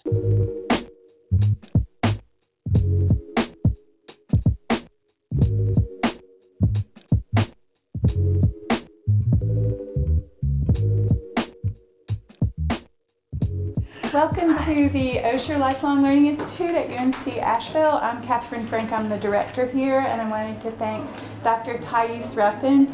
Welcome to the Osher Lifelong Learning Institute at UNC Asheville. I'm Catherine Frank. I'm the director here, and I wanted to thank Dr. Thais Ruffin,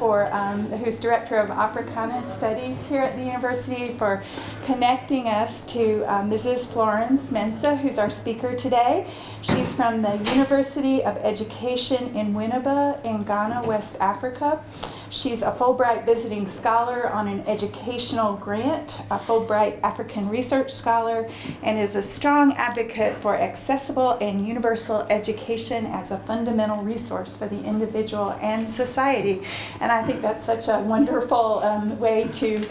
who's Director of Africana Studies here at the university, for connecting us to Mrs. Florence Mensah, who's our speaker today. She's from the University of Education in Winneba in Ghana, West Africa. She's a Fulbright visiting scholar on an educational grant, a Fulbright African Research Scholar, and is a strong advocate for accessible and universal education as a fundamental resource for the individual and society. And I think that's such a wonderful way to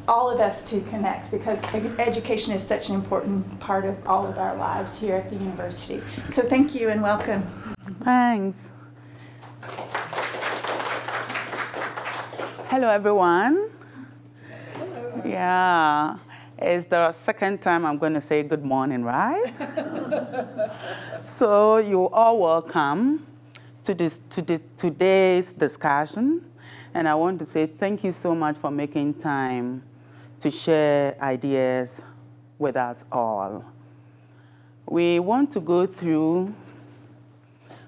all of us to connect, because education is such an important part of all of our lives here at the university. So thank you and welcome. Thanks. Hello, everyone. Hello. Yeah, it's the second time I'm going to say good morning, right? So you're all welcome to today's discussion. And I want to say thank you so much for making time to share ideas with us all. We want to go through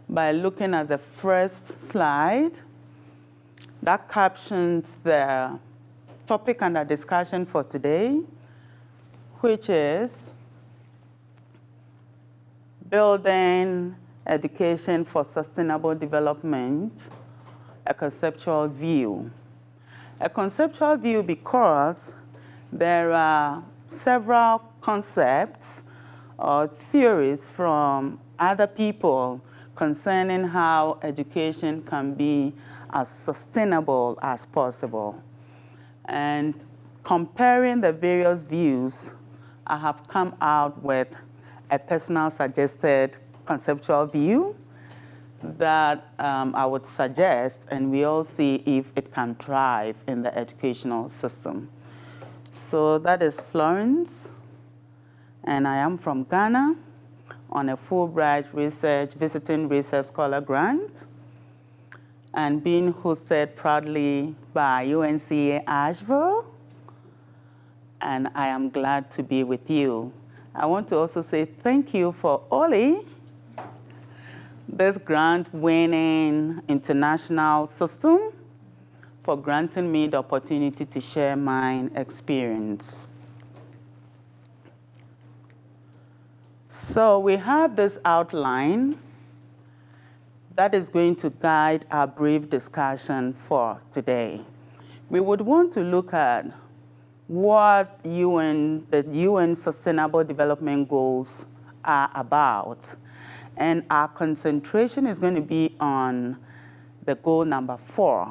by looking at the first slide that captions the topic under discussion for today, which is building education for sustainable development, a conceptual view. A conceptual view because there are several concepts or theories from other people concerning how education can be as sustainable as possible. And comparing the various views, I have come out with a personal suggested conceptual view that I would suggest, and we'll see if it can thrive in the educational system. So that is Florence, and I am from Ghana on a Fulbright visiting research scholar grant, and being hosted proudly by UNC Asheville, and I am glad to be with you. I want to also say thank you for Oli, this grant-winning international system, for granting me the opportunity to share my experience. So we have this outline that is going to guide our brief discussion for today. We would want to look at what the UN Sustainable Development Goals are about. And our concentration is going to be on the goal number 4,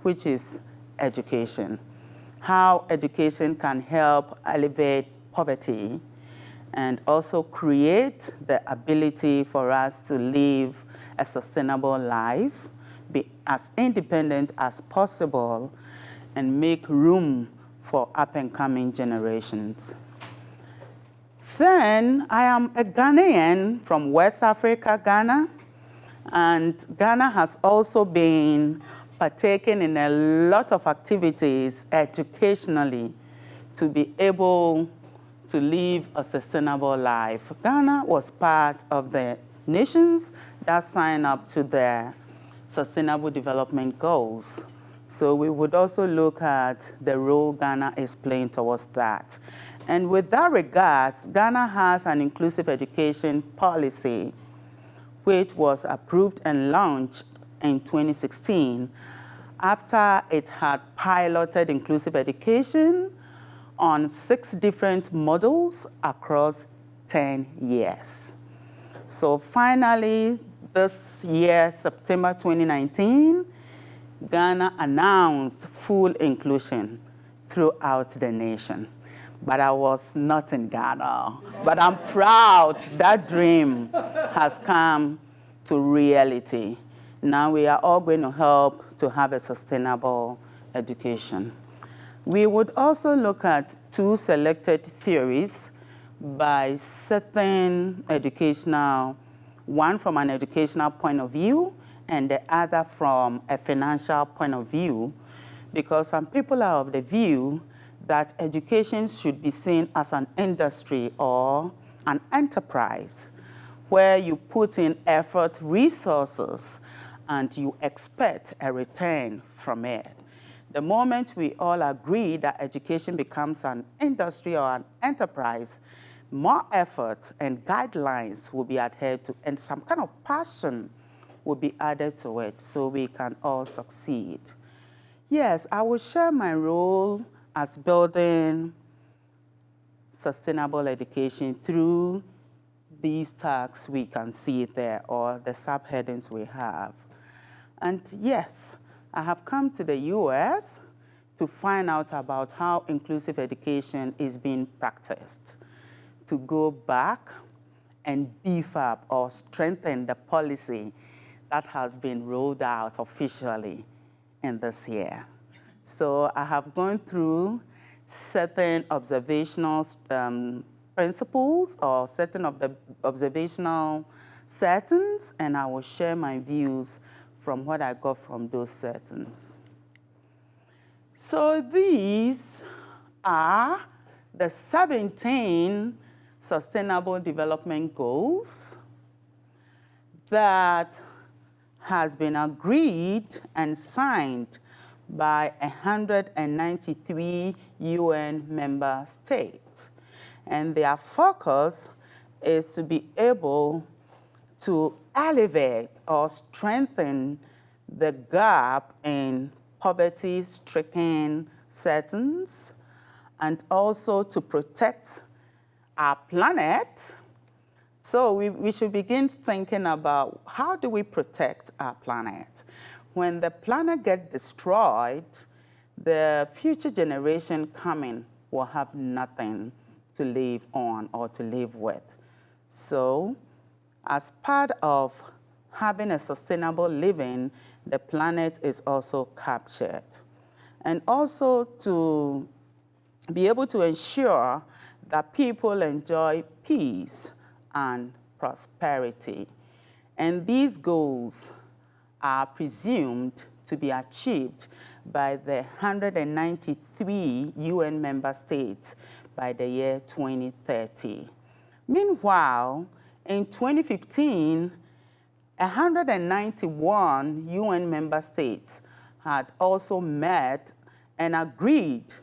which is education. How education can help alleviate poverty and also create the ability for us to live a sustainable life, be as independent as possible, and make room for up-and-coming generations. Then I am a Ghanaian from West Africa, Ghana, and Ghana has also been partaking in a lot of activities educationally to be able to live a sustainable life. Ghana was part of the nations that signed up to the Sustainable Development Goals. So we would also look at the role Ghana is playing towards that. And with that regards, Ghana has an inclusive education policy, which was approved and launched in 2016 after it had piloted inclusive education on 6 different models across 10 years. So finally, this year, September 2019, Ghana announced full inclusion throughout the nation. But I was not in Ghana. But I'm proud that dream has come to reality. Now we are all going to help to have a sustainable education. We would also look at 2 selected theories by certain educational, one from an educational point of view and the other from a financial point of view, because some people are of the view that education should be seen as an industry or an enterprise where you put in effort, resources, and you expect a return from it. The moment we all agree that education becomes an industry or an enterprise, more effort and guidelines will be adhered to, and some kind of passion will be added to it so we can all succeed. Yes, I will share my role as building sustainable education through these tags we can see there, or the subheadings we have. And yes, I have come to the US to find out about how inclusive education is being practiced, to go back and beef up or strengthen the policy that has been rolled out officially in this year. So I have gone through certain observational principles or certain of the observational settings, and I will share my views from what I got from those settings. So these are the 17 Sustainable Development Goals that has been agreed and signed by 193 UN member states. And their focus is to be able to elevate or strengthen the gap in poverty-stricken settings, and also to protect our planet. So we should begin thinking about how do we protect our planet? When the planet gets destroyed, the future generation coming will have nothing to live on or to live with. So as part of having a sustainable living, the planet is also captured. And also to be able to ensure that people enjoy peace and prosperity. And these goals are presumed to be achieved by the 193 UN member states by the year 2030. Meanwhile, in 2015, 191 UN member states had also met and agreed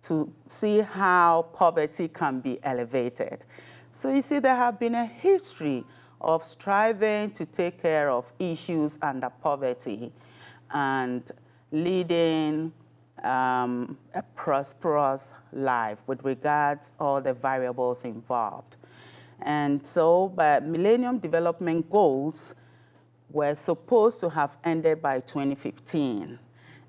to see how poverty can be elevated. So you see, there have been a history of striving to take care of issues under poverty and leading a prosperous life with regards all the variables involved. And so, but Millennium Development Goals were supposed to have ended by 2015.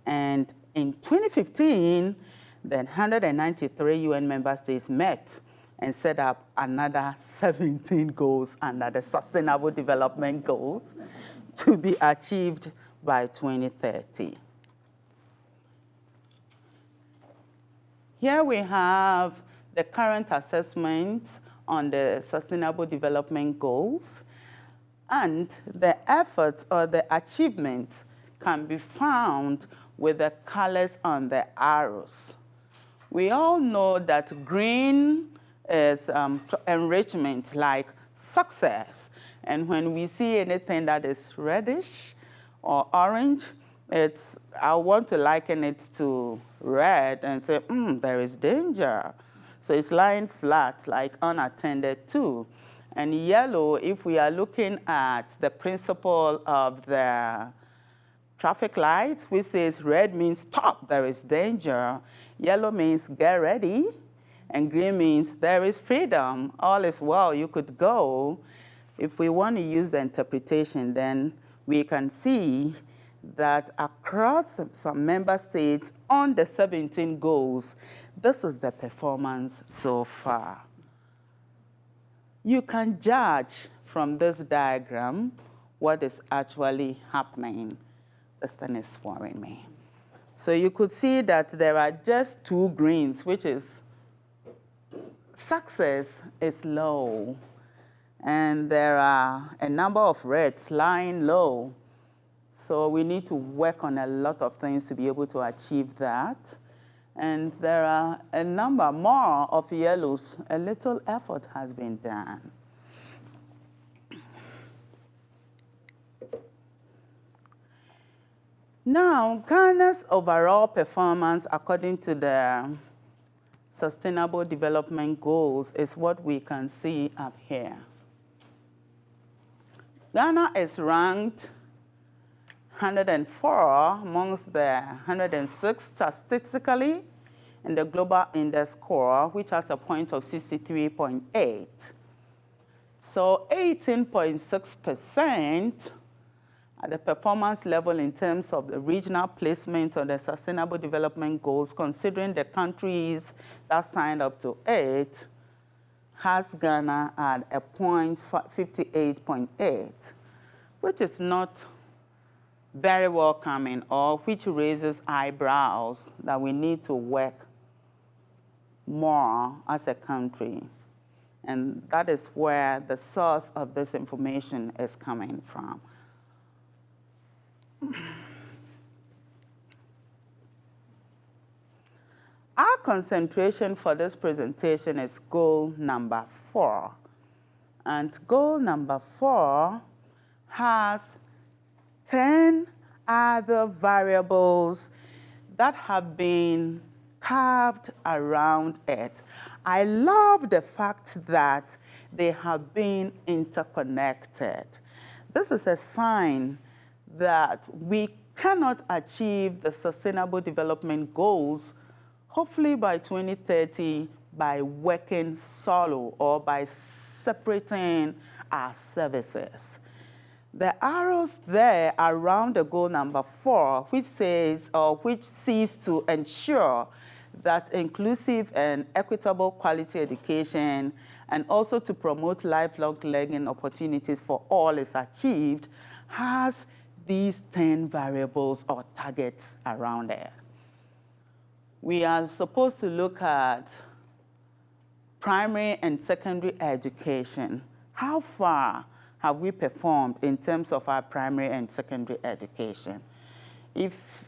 And in 2015, the 193 UN member states met and set up another 17 goals under the Sustainable Development Goals to be achieved by 2030. Here we have the current assessment on the Sustainable Development Goals, and the efforts or the achievements can be found with the colors on the arrows. We all know that green is enrichment, like success. And when we see anything that is reddish or orange, I want to liken it to red and say, there is danger. So it's lying flat, like unattended to. And yellow, if we are looking at the principle of the traffic light, which says red means stop, there is danger. Yellow means get ready. And green means there is freedom. All is well, you could go. If we want to use the interpretation, then we can see that across some member states on the 17 goals, this is the performance so far. You can judge from this diagram what is actually happening. This thing is worrying me. So you could see that there are just 2 greens, which is success is low, and there are a number of rates lying low. So we need to work on a lot of things to be able to achieve that. And there are a number more of yellows. A little effort has been done. Now, Ghana's overall performance according to the Sustainable Development Goals is what we can see up here. Ghana is ranked 104 amongst the 106 statistically in the Global Index score, which has a point of 63.8. So 18.6% at the performance level in terms of the regional placement of the Sustainable Development Goals, considering the countries that signed up to it, has Ghana at a point 58.8, which is not very welcoming, or which raises eyebrows that we need to work more as a country. And that is where the source of this information is coming from. Our concentration for this presentation is goal number 4. And goal number 4 has 10 other variables that have been carved around it. I love the fact that they have been interconnected. This is a sign that we cannot achieve the Sustainable Development Goals, hopefully by 2030, by working solo or by separating our services. The arrows there around the goal number 4, which says, or which seeks to ensure that inclusive and equitable quality education and also to promote lifelong learning opportunities for all is achieved, has these 10 variables or targets around it. We are supposed to look at primary and secondary education. How far have we performed in terms of our primary and secondary education? If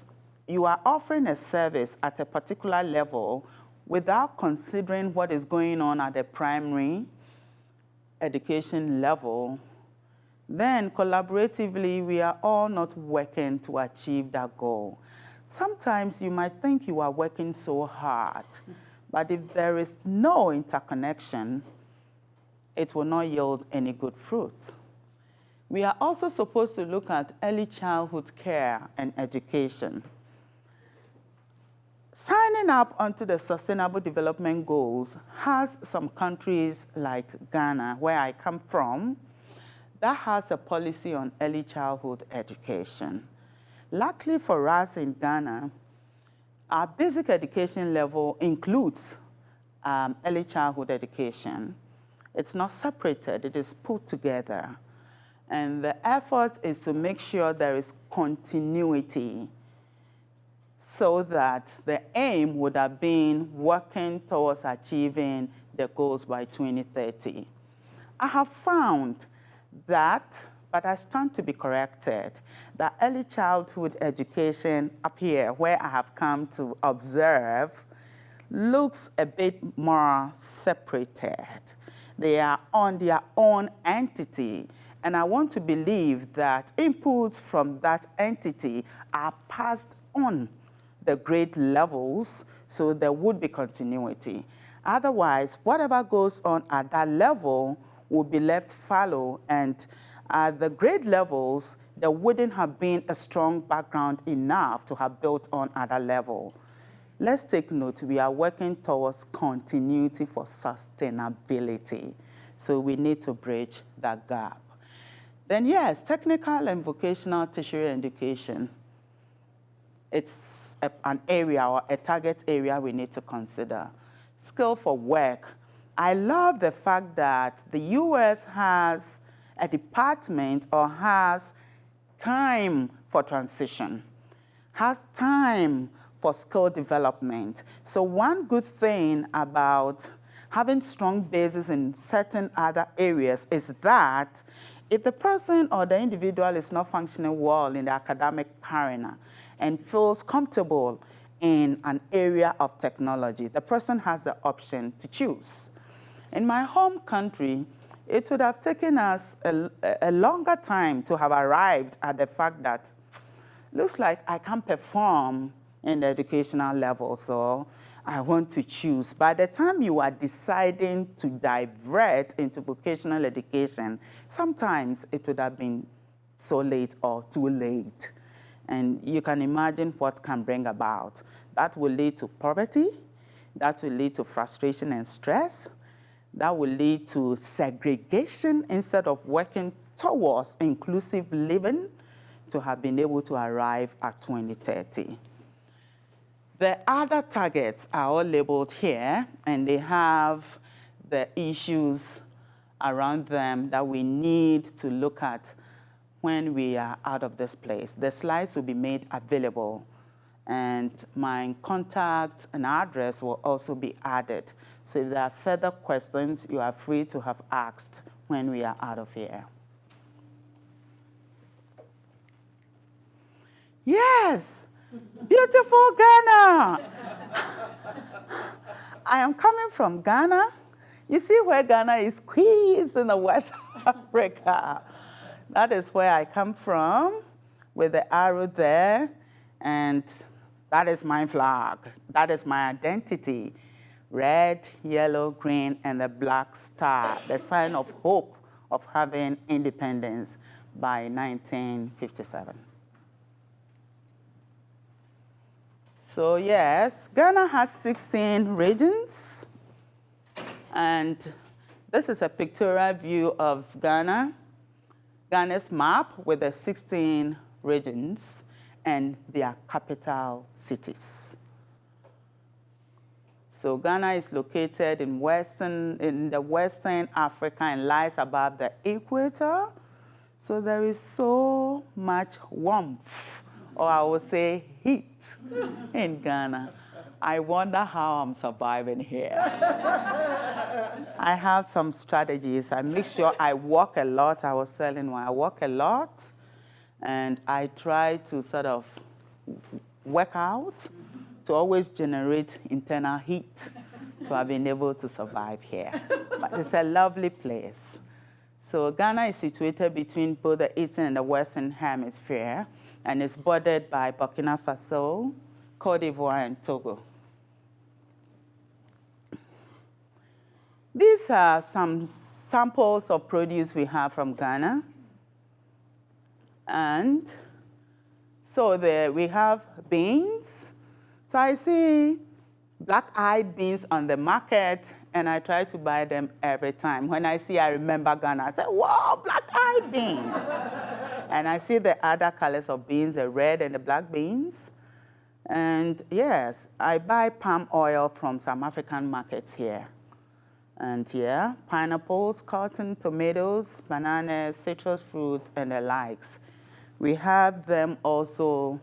you are offering a service at a particular level without considering what is going on at the primary education level, then collaboratively, we are all not working to achieve that goal. Sometimes you might think you are working so hard, but if there is no interconnection, it will not yield any good fruit. We are also supposed to look at early childhood care and education. Signing up onto the Sustainable Development Goals has some countries like Ghana, where I come from, that has a policy on early childhood education. Luckily for us in Ghana, our basic education level includes early childhood education. It's not separated, it is put together. And the effort is to make sure there is continuity so that the aim would have been working towards achieving the goals by 2030. I have found that, but I stand to be corrected, that early childhood education up here, where I have come to observe, looks a bit more separated. They are on their own entity, and I want to believe that inputs from that entity are passed on the grade levels, so there would be continuity. Otherwise, whatever goes on at that level will be left fallow, and at the grade levels, there wouldn't have been a strong background enough to have built on at that level. Let's take note, we are working towards continuity for sustainability. So we need to bridge that gap. Then yes, technical and vocational tertiary education. It's an area or a target area we need to consider. Skill for work. I love the fact that the US has a department or has time for transition, has time for skill development. So one good thing about having strong bases in certain other areas is that if the person or the individual is not functioning well in the academic arena and feels comfortable in an area of technology, the person has the option to choose. In my home country, it would have taken us a longer time to have arrived at the fact that looks like I can't perform in the educational level, so I want to choose. By the time you are deciding to divert into vocational education, sometimes it would have been so late or too late. And you can imagine what can bring about. That will lead to poverty, that will lead to frustration and stress, that will lead to segregation instead of working towards inclusive living to have been able to arrive at 2030. The other targets are all labeled here, and they have the issues around them that we need to look at when we are out of this place. The slides will be made available, and my contact and address will also be added. So if there are further questions, you are free to have asked when we are out of here. Yes, beautiful Ghana. I am coming from Ghana. You see where Ghana is squeezed in the West Africa. That is where I come from, with the arrow there, and that is my flag. That is my identity. Red, yellow, green, and the black star, the sign of hope of having independence by 1957. So yes, Ghana has 16 regions, and this is a pictorial view of Ghana, Ghana's map with the 16 regions and their capital cities. So Ghana is located in the Western Africa and lies above the equator. So there is so much warmth, or I would say heat, in Ghana. I wonder how I'm surviving here. I have some strategies. I make sure I walk a lot. I was telling one, I walk a lot, and I try to sort of work out to always generate internal heat to have been able to survive here. But it's a lovely place. So Ghana is situated between both the Eastern and the Western Hemisphere, and is bordered by Burkina Faso, Cote d'Ivoire, and Togo. These are some samples of produce we have from Ghana. And so there we have beans. So I see black-eyed beans on the market, and I try to buy them every time. When I see, I remember Ghana, I say, whoa, black-eyed beans. And I see the other colors of beans, the red and the black beans. And yes, I buy palm oil from some African markets here. And yeah, pineapples, cotton, tomatoes, bananas, citrus fruits, and the likes. We have them also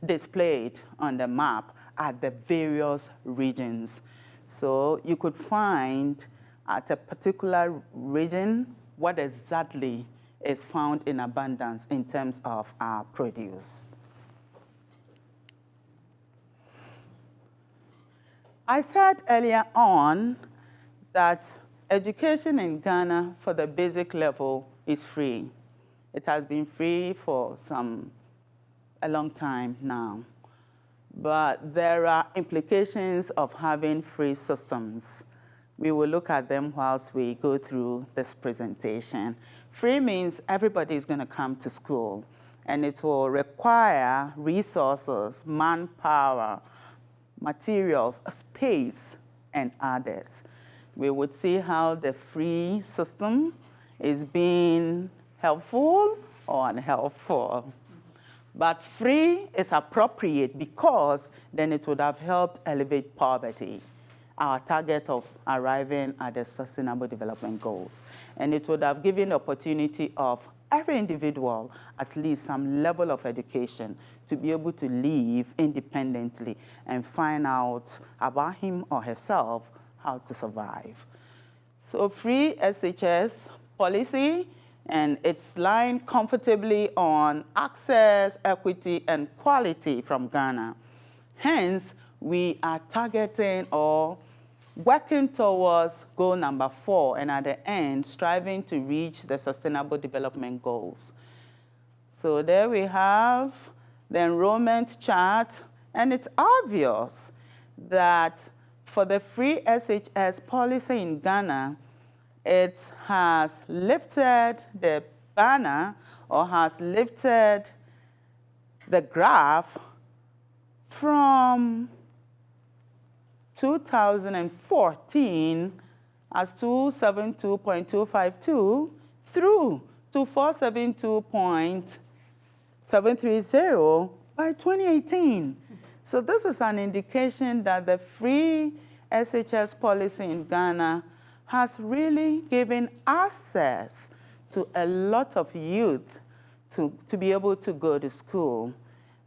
displayed on the map at the various regions. So you could find at a particular region what exactly is found in abundance in terms of our produce. I said earlier on that education in Ghana for the basic level is free. It has been free for a long time now. But there are implications of having free systems. We will look at them whilst we go through this presentation. Free means everybody is going to come to school, and it will require resources, manpower, materials, space, and others. We would see how the free system is being helpful or unhelpful. But free is appropriate because then it would have helped elevate poverty, our target of arriving at the Sustainable Development Goals. And it would have given the opportunity of every individual at least some level of education to be able to live independently and find out about him or herself how to survive. So free SHS policy, and it's lying comfortably on access, equity, and quality from Ghana. Hence, we are targeting or working towards goal number 4, and at the end, striving to reach the Sustainable Development Goals. So there we have the enrollment chart, and it's obvious that for the free SHS policy in Ghana, it has lifted the banner or has lifted the graph from 2014 as 272.252 through to 472.730 by 2018. So this is an indication that the free SHS policy in Ghana has really given access to a lot of youth to be able to go to school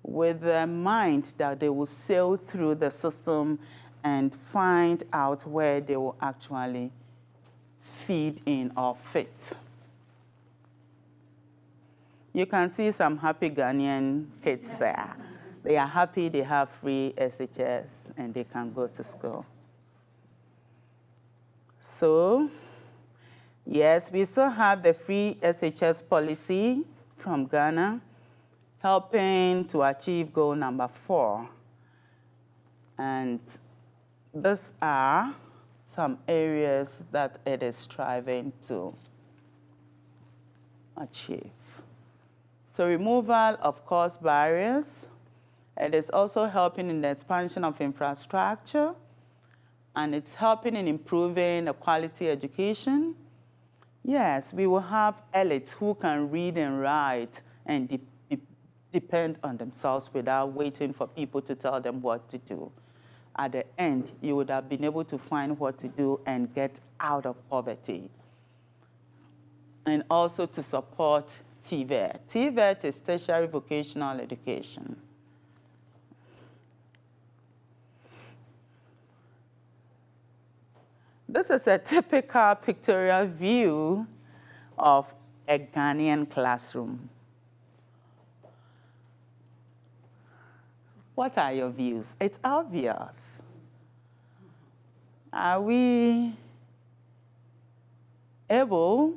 with the mind that they will sail through the system and find out where they will actually feed in or fit. You can see some happy Ghanaian kids there. They are happy they have free SHS and they can go to school. So, yes, we still have the free SHS policy from Ghana, helping to achieve goal number 4. And these are some areas that it is striving to achieve. So removal of cost barriers. It is also helping in the expansion of infrastructure, and it's helping in improving the quality education. Yes, we will have elites who can read and write and depend on themselves without waiting for people to tell them what to do. At the end, you would have been able to find what to do and get out of poverty. And also to support TVET. TVET is tertiary vocational education. This is a typical pictorial view of a Ghanaian classroom. What are your views? It's obvious. Are we able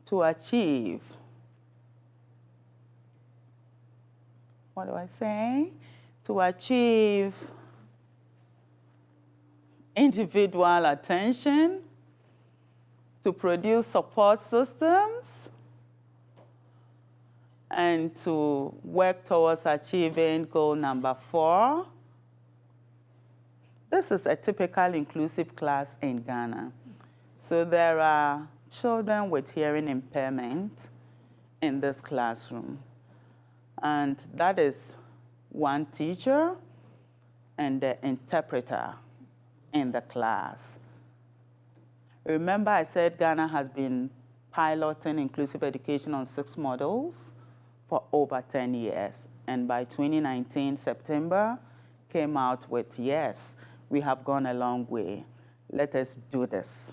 to achieve, what do I say? To achieve individual attention, to produce support systems, and to work towards achieving goal number 4. This is a typical inclusive class in Ghana. So there are children with hearing impairment in this classroom. And that is one teacher and the interpreter in the class. Remember I said Ghana has been piloting inclusive education on 6 models for over 10 years. And by 2019, September, came out with, yes, we have gone a long way. Let us do this,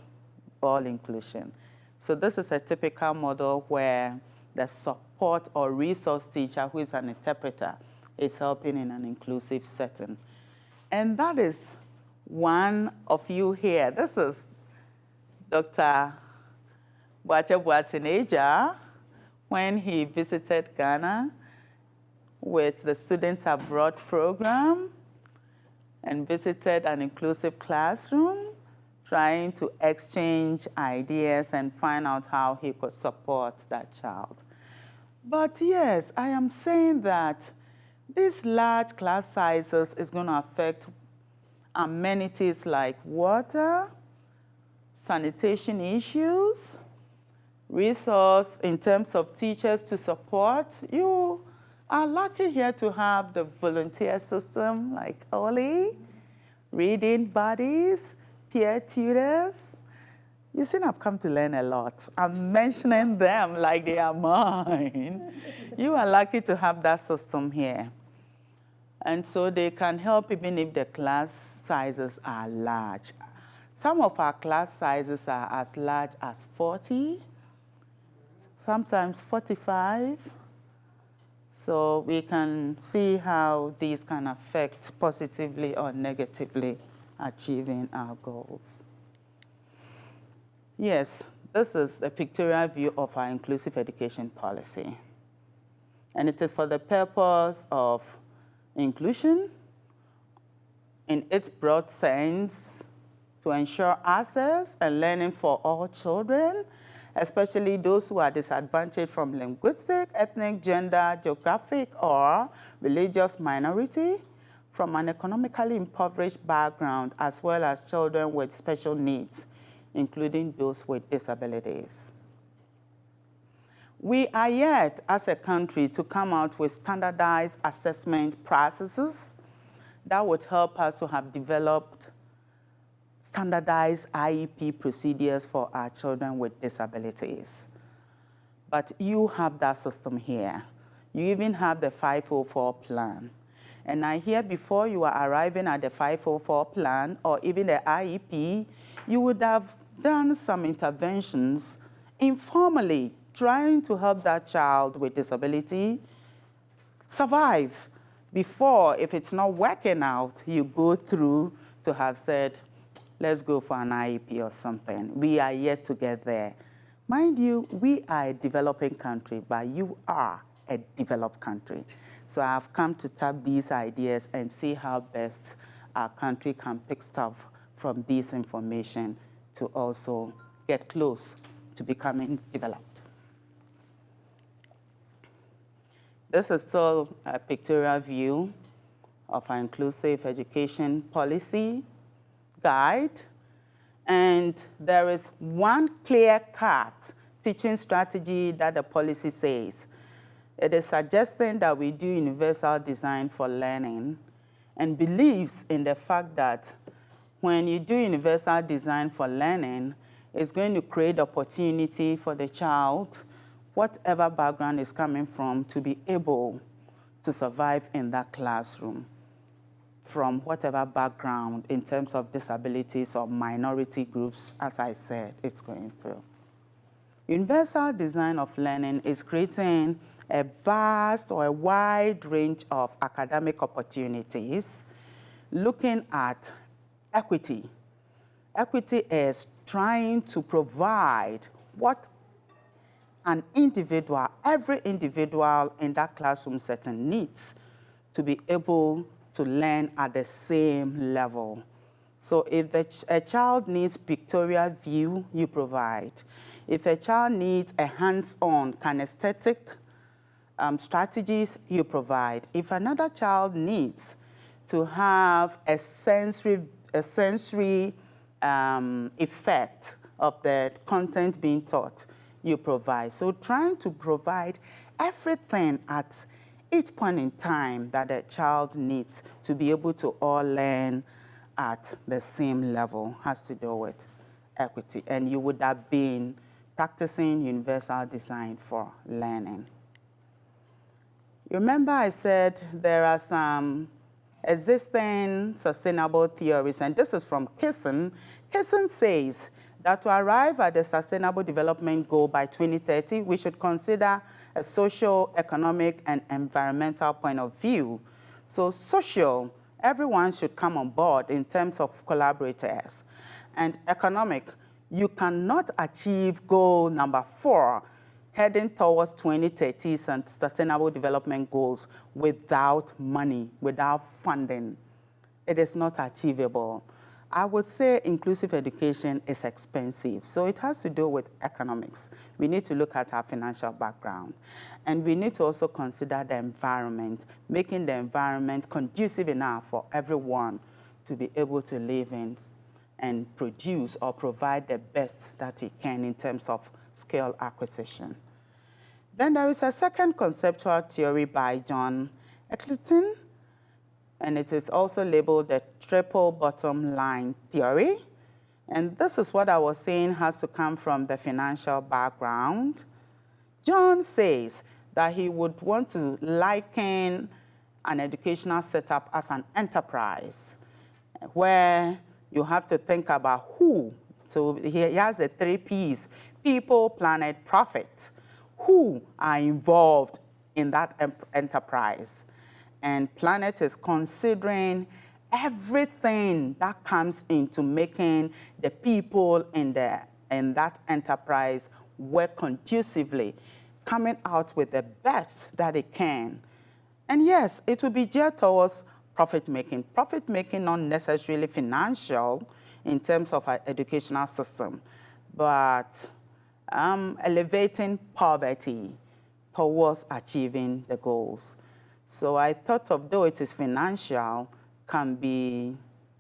all inclusion. So this is a typical model where the support or resource teacher, who is an interpreter, is helping in an inclusive setting. And that is one of you here. This is Dr. Boakye Boateng when he visited Ghana with the Students Abroad program and visited an inclusive classroom, trying to exchange ideas and find out how he could support that child. But yes, I am saying that these large class sizes is going to affect amenities like water, sanitation issues, resource in terms of teachers to support. You are lucky here to have the volunteer system like Oli, reading buddies, peer tutors. You see, I've come to learn a lot. I'm mentioning them like they are mine. You are lucky to have that system here. And so they can help even if the class sizes are large. Some of our class sizes are as large as 40, sometimes 45. So we can see how these can affect positively or negatively achieving our goals. Yes, this is the pictorial view of our inclusive education policy. And it is for the purpose of inclusion in its broad sense, to ensure access and learning for all children, especially those who are disadvantaged from linguistic, ethnic, gender, geographic, or religious minority, from an economically impoverished background, as well as children with special needs, including those with disabilities. We are yet, as a country, to come out with standardized assessment processes that would help us to have developed standardized IEP procedures for our children with disabilities. But you have that system here. You even have the 504 plan. And I hear before you are arriving at the 504 plan or even the IEP, you would have done some interventions informally, trying to help that child with disability survive before, if it's not working out, you go through to have said, let's go for an IEP or something. We are yet to get there. Mind you, we are a developing country, but you are a developed country. So I've come to tap these ideas and see how best our country can pick stuff from this information to also get close to becoming developed. This is still a pictorial view of our inclusive education policy guide. And there is one clear-cut teaching strategy that the policy says. It is suggesting that we do universal design for learning and believes in the fact that when you do universal design for learning, it's going to create opportunity for the child, whatever background is coming from, to be able to survive in that classroom from whatever background in terms of disabilities or minority groups, as I said, it's going through. Universal design of learning is creating a vast or a wide range of academic opportunities, looking at equity. Equity is trying to provide what an individual, every individual in that classroom setting needs to be able to learn at the same level. So if a child needs pictorial view, you provide. If a child needs a hands-on kinesthetic strategies, you provide. If another child needs to have a sensory effect of the content being taught, you provide. So trying to provide everything at each point in time that a child needs to be able to all learn at the same level has to do with equity. And you would have been practicing universal design for learning. Remember I said there are some existing sustainable theories, and this is from Kissen. Kissen says that to arrive at the Sustainable Development Goal by 2030, we should consider a social, economic, and environmental point of view. So social, everyone should come on board in terms of collaborators. And economic, you cannot achieve goal number 4, heading towards 2030 and Sustainable Development Goals without money, without funding. It is not achievable. I would say inclusive education is expensive, so it has to do with economics. We need to look at our financial background. And we need to also consider the environment, making the environment conducive enough for everyone to be able to live in and produce or provide the best that it can in terms of skill acquisition. Then there is a second conceptual theory by John Eccleston, and it is also labeled the triple bottom line theory. And this is what I was saying has to come from the financial background. John says that he would want to liken an educational setup as an enterprise where you have to think about who. So he has the 3 Ps: people, planet, profit. Who are involved in that enterprise? And Planet is considering everything that comes into making the people in that enterprise work conducively, coming out with the best that it can. And yes, it will be geared towards profit making. Profit making, not necessarily financial in terms of our educational system, but elevating poverty towards achieving the goals. So I thought of, though it is financial, can be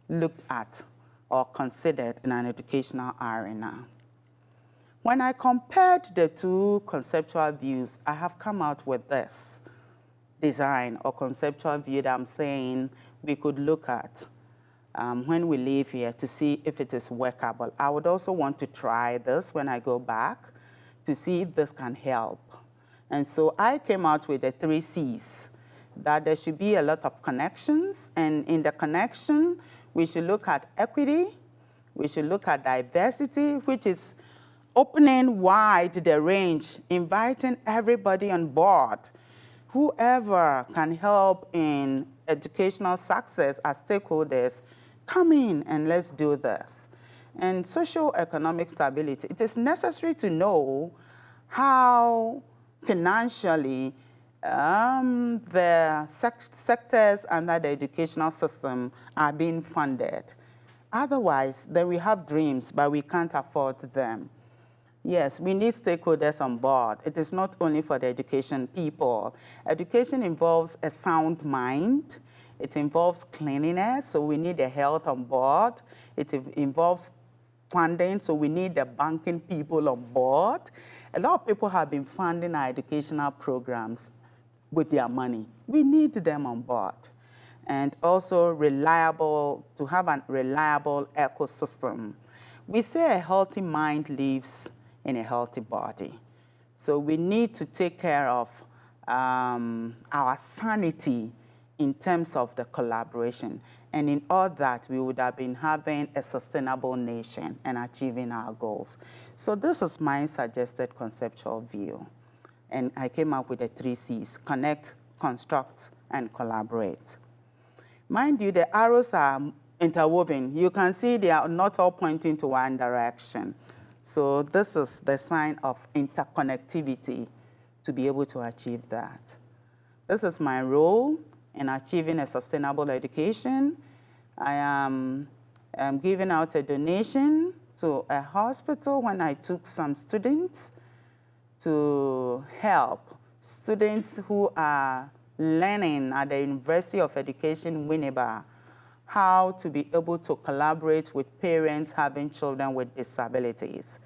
looked at or considered in an educational arena. When I compared the 2 conceptual views, I have come out with this design or conceptual view that I'm saying we could look at when we leave here to see if it is workable. I would also want to try this when I go back to see if this can help. And so I came out with the 3 Cs, that there should be a lot of connections, and in the connection, we should look at equity, we should look at diversity, which is opening wide the range, inviting everybody on board. Whoever can help in educational success as stakeholders, come in and let's do this. And socio-economic stability, it is necessary to know how financially the sectors under the educational system are being funded. Otherwise, then we have dreams, but we can't afford them. Yes, we need stakeholders on board. It is not only for the education people. Education involves a sound mind. It involves cleanliness, so we need the health on board. It involves funding, so we need the banking people on board. A lot of people have been funding our educational programs with their money. We need them on board. And also to have a reliable ecosystem. We say a healthy mind lives in a healthy body. So we need to take care of our sanity in terms of the collaboration. And in all that, we would have been having a sustainable nation and achieving our goals. So this is my suggested conceptual view. And I came up with the 3 Cs: connect, construct, and collaborate. Mind you, the arrows are interwoven. You can see they are not all pointing to one direction. So this is the sign of interconnectivity to be able to achieve that. This is my role in achieving a sustainable education. I am giving out a donation to a hospital when I took some students to help students who are learning at the University of Education, Winneba, how to be able to collaborate with parents having children with disabilities.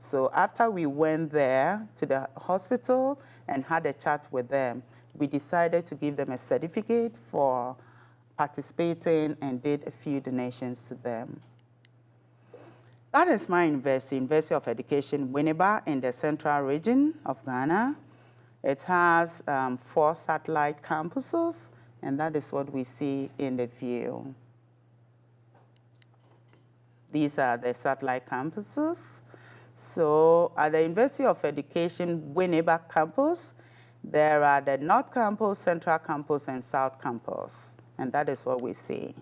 So after we went there to the hospital and had a chat with them, we decided to give them a certificate for participating and did a few donations to them. That is my university, University of Education, Winneba, in the central region of Ghana. It has 4 satellite campuses, and that is what we see in the view. These are the satellite campuses. So at the University of Education, Winneba campus, there are the North Campus, Central Campus, and South Campus, and that is what we see.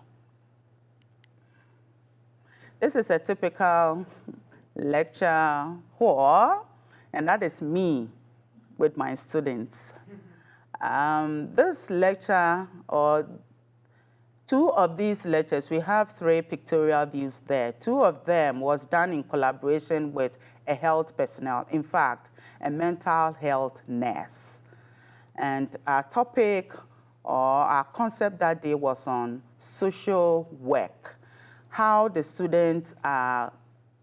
This is a typical lecture hall, and that is me with my students. This lecture, or 2 of these lectures, we have 3 pictorial views there. 2 of them was done in collaboration with a health personnel, in fact, a mental health nurse. And our topic or our concept that day was on social work, how the students are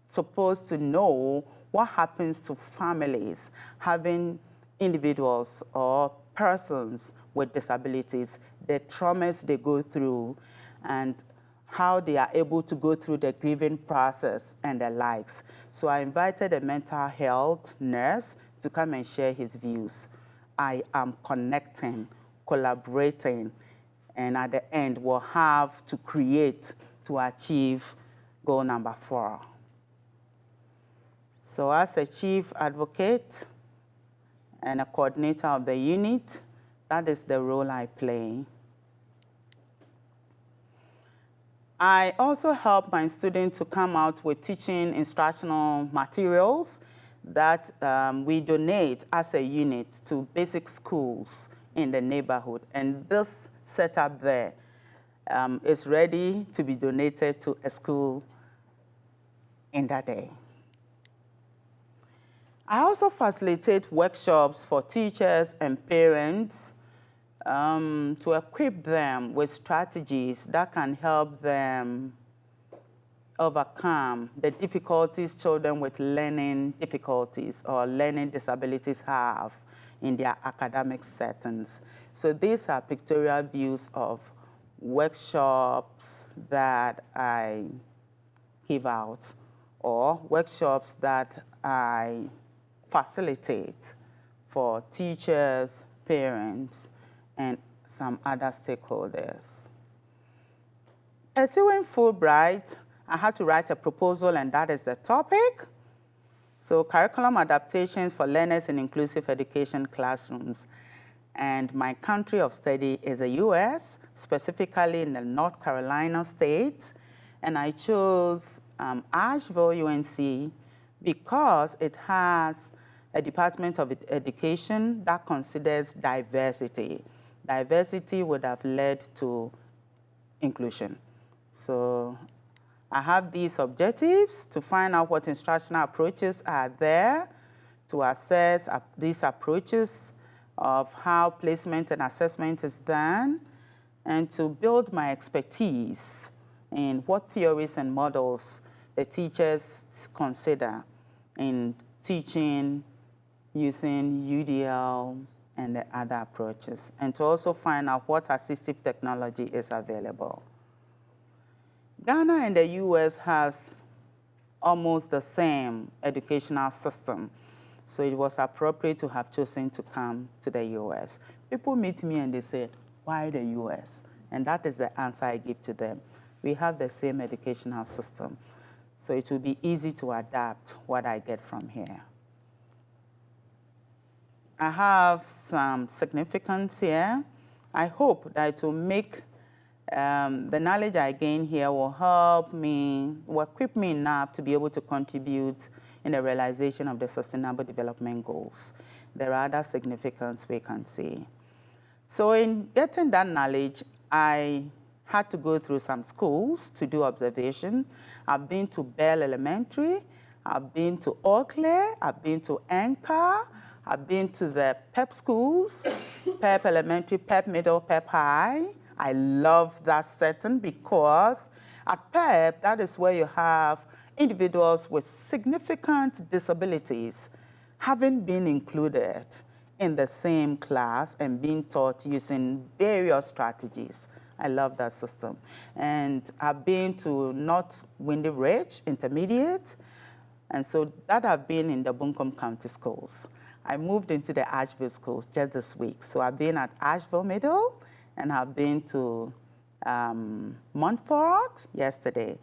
supposed to know what happens to families having individuals or persons with disabilities, the traumas they go through, and how they are able to go through the grieving process and the likes. So I invited a mental health nurse to come and share his views. I am connecting, collaborating, And at the end, we'll have to create to achieve goal number 4. So as a chief advocate and a coordinator of the unit, that is the role I play. I also help my students to come out with teaching instructional materials that we donate as a unit to basic schools in the neighborhood. And this setup there is ready to be donated to a school in that day. I also facilitate workshops for teachers and parents to equip them with strategies that can help them overcome the difficulties children with learning difficulties or learning disabilities have in their academic settings. So these are pictorial views of workshops that I give out or workshops that I facilitate for teachers, parents, and some other stakeholders. Pursuing Fulbright, I had to write a proposal, and that is the topic. So curriculum adaptations for learners in inclusive education classrooms. And my country of study is the US, specifically in the North Carolina state. And I chose Asheville, UNC, because it has a Department of Education that considers diversity. Diversity would have led to inclusion. So I have these objectives to find out what instructional approaches are there, to assess these approaches of how placement and assessment is done, and to build my expertise in what theories and models the teachers consider in teaching using UDL and the other approaches, and to also find out what assistive technology is available. Ghana and the US has almost the same educational system, so it was appropriate to have chosen to come to the US. People meet me and they say, why the US? And that is the answer I give to them. We have the same educational system, so it will be easy to adapt what I get from here. I have some significance here. I hope that it will make the knowledge I gain here will help me, will equip me enough to be able to contribute in the realization of the Sustainable Development Goals. There are other significance we can see. So in getting that knowledge, I had to go through some schools to do observation. I've been to Bell Elementary, I've been to Eau Claire, I've been to Anchor, I've been to the PEP schools, PEP Elementary, PEP Middle, PEP High. I love that setting because at PEP, that is where you have individuals with significant disabilities having been included in the same class and being taught using various strategies. I love that system. And I've been to North Windy Ridge Intermediate, and so that I've been in the Buncombe County schools. I moved into the Asheville schools just this week. So I've been at Asheville Middle, and I've been to Montfort yesterday.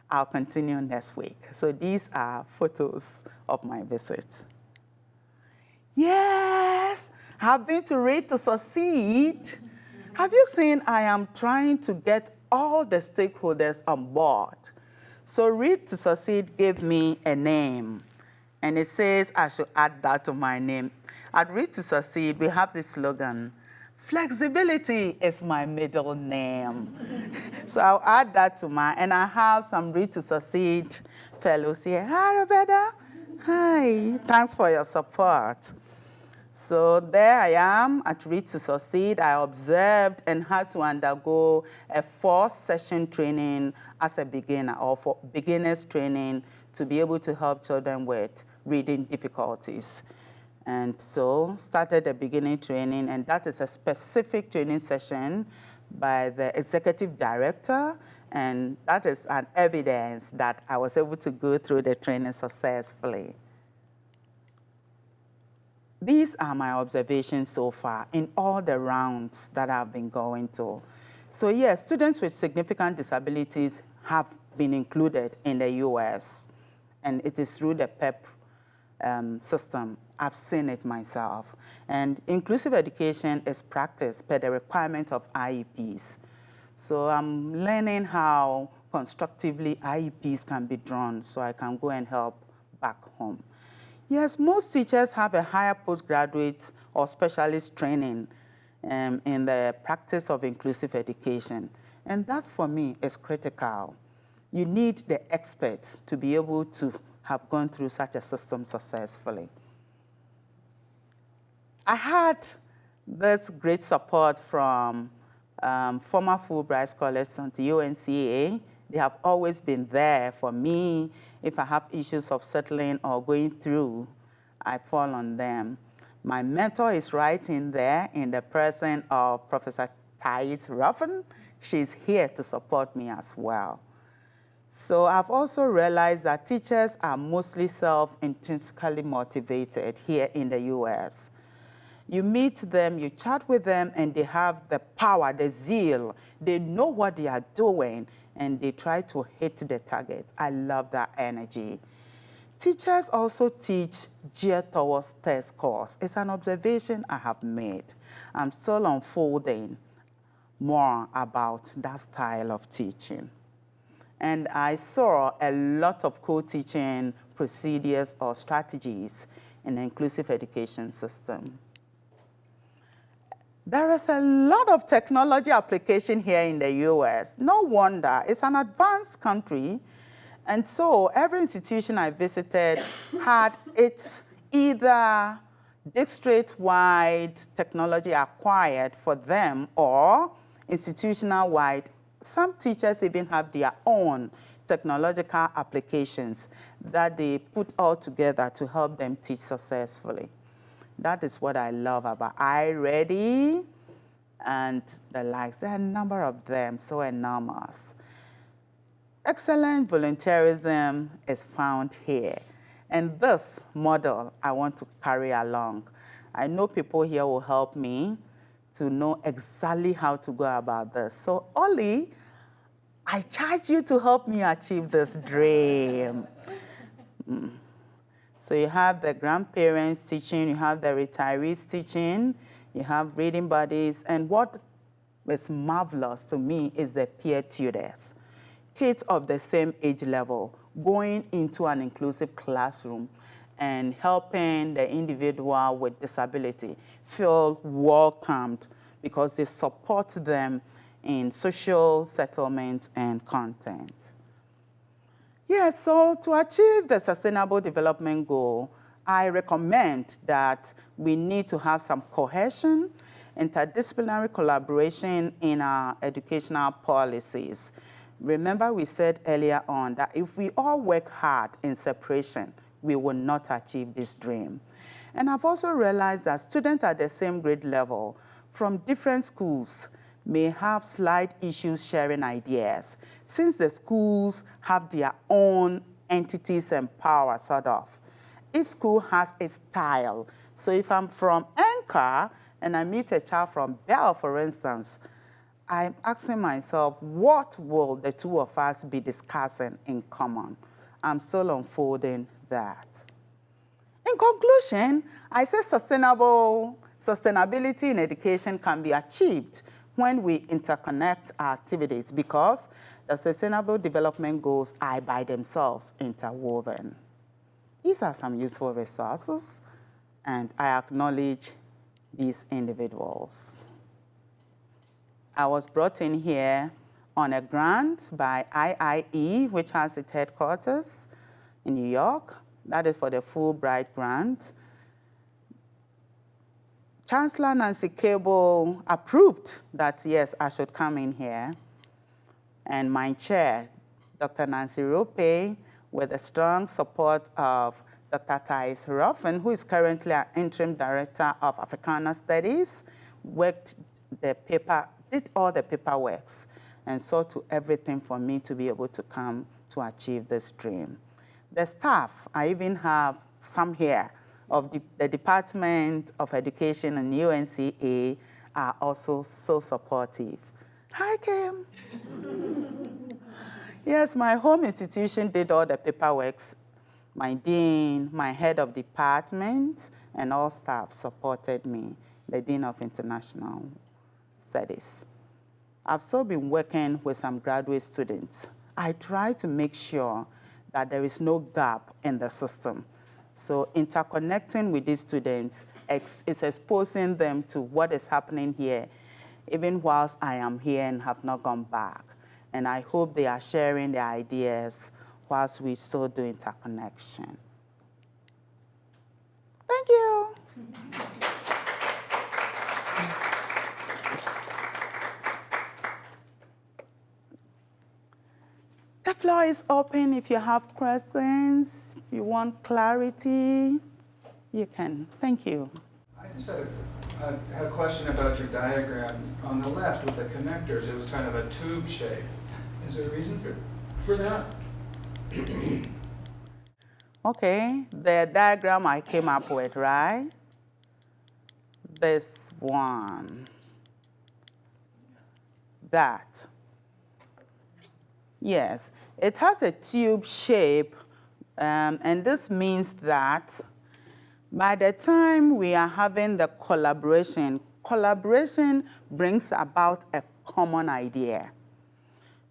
I'll continue next week. So these are photos of my visit. Yes, I've been to Read to Succeed. Have you seen I am trying to get all the stakeholders on board? So Read to Succeed gave me a name, and it says I should add that to my name. At Read to Succeed, we have this slogan, flexibility is my middle name. So I'll add that to mine, and I have some Read to Succeed fellows here. Hi, Roberta. Hi, thanks for your support. So there I am at Read to Succeed. I observed and had to undergo a 4-session training as a beginner, or for beginners training, to be able to help children with reading difficulties. And so started the beginning training, and that is a specific training session by the executive director, and that is an evidence that I was able to go through the training successfully. These are my observations so far in all the rounds that I've been going to. So yes, students with significant disabilities have been included in the US, and it is through the PEP system. I've seen it myself. And inclusive education is practiced per the requirement of IEPs. So I'm learning how constructively IEPs can be drawn so I can go and help back home. Yes, most teachers have a higher postgraduate or specialist training in the practice of inclusive education. And that, for me, is critical. You need the experts to be able to have gone through such a system successfully. I had this great support from former Fulbright scholars at the UNCA. They have always been there for me. If I have issues of settling or going through, I fall on them. My mentor is right in there in the person of Professor Thais Ruffin. She's here to support me as well. So I've also realized that teachers are mostly intrinsically motivated here in the US. You meet them, you chat with them, and they have the power, the zeal. They know what they are doing, and they try to hit the target. I love that energy. Teachers also teach geared towards test scores. It's an observation I have made. I'm still unfolding more about that style of teaching. And I saw a lot of co-teaching procedures or strategies in the inclusive education system. There is a lot of technology application here in the US. No wonder, it's an advanced country. And so every institution I visited had its either district-wide technology acquired for them or institutional-wide. Some teachers even have their own technological applications that they put all together to help them teach successfully. That is what I love about iReady and the likes. There are a number of them, so enormous. Excellent volunteerism is found here. And this model I want to carry along. I know people here will help me to know exactly how to go about this. So Ollie, I charge you to help me achieve this dream. So you have the grandparents teaching, you have the retirees teaching, you have reading buddies, and what is marvelous to me is the peer tutors. Kids of the same age level going into an inclusive classroom and helping the individual with disability feel welcomed because they support them in social settlement and content. Yeah, so to achieve the Sustainable Development Goal, I recommend that we need to have some cohesion, interdisciplinary collaboration in our educational policies. Remember we said earlier on that if we all work hard in separation, we will not achieve this dream. And I've also realized that students at the same grade level from different schools may have slight issues sharing ideas, since the schools have their own entities and power, sort of. Each school has a style. So if I'm from Anchor and I meet a child from Bell, for instance, I'm asking myself, what will the two of us be discussing in common? I'm still unfolding that. In conclusion, I say sustainability in education can be achieved when we interconnect our activities because the Sustainable Development Goals are by themselves interwoven. These are some useful resources, and I acknowledge these individuals. I was brought in here on a grant by IIE, which has its headquarters in New York. That is for the Fulbright grant. Chancellor Nancy Cable approved that, yes, I should come in here. And my chair, Dr. Nancy Rope, with the strong support of Dr. Thais Ruffin, who is currently our interim director of Africana Studies, did all the paperwork and saw to everything for me to be able to come to achieve this dream. The staff, I even have some here of the Department of Education and UNCA are also so supportive. Hi, Kim. Yes, my home institution did all the paperwork. My dean, my head of department, and all staff supported me, the Dean of International Studies. I've still been working with some graduate students. I try to make sure that there is no gap in the system. So interconnecting with these students is exposing them to what is happening here, even whilst I am here and have not gone back. And I hope they are sharing their ideas whilst we still do interconnection. Thank you. The floor is open if you have questions, if you want clarity, you can. Thank you. I just had a question about your diagram. On the left with the connectors, it was kind of a tube shape. Is there a reason for that? Okay, the diagram I came up with, right? This one. That. Yes, it has a tube shape, and this means that by the time we are having the collaboration brings about a common idea.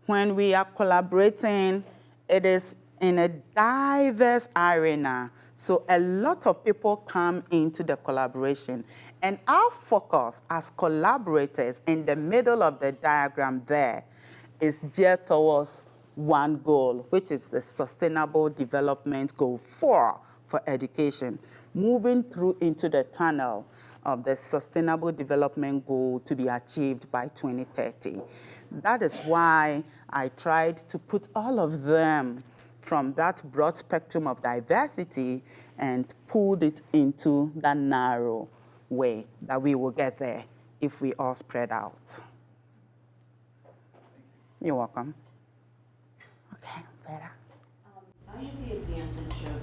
When we are collaborating, it is in a diverse arena, so a lot of people come into the collaboration. And our focus as collaborators in the middle of the diagram there is geared towards one goal, which is the Sustainable Development Goal 4 for education, moving through into the tunnel of the Sustainable Development Goal to be achieved by 2030. That is why I tried to put all of them from that broad spectrum of diversity and pulled it into that narrow way that we will get there if we all spread out. You're welcome. Okay, Vera. I have the advantage of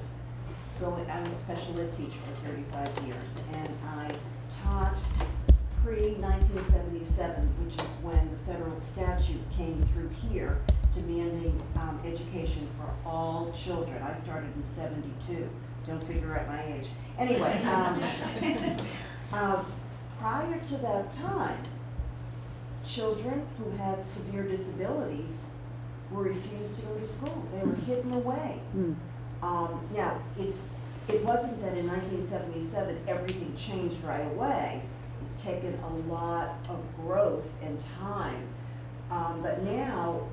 I was a special ed teacher for 35 years, and I taught pre-1977, which is when the federal statute came through here demanding education for all children. I started in 72. Don't figure out my age. Anyway, prior to that time, children who had severe disabilities were refused to go to school. They were hidden away. Now, it wasn't that in 1977 everything changed right away. It's taken a lot of growth and time. But now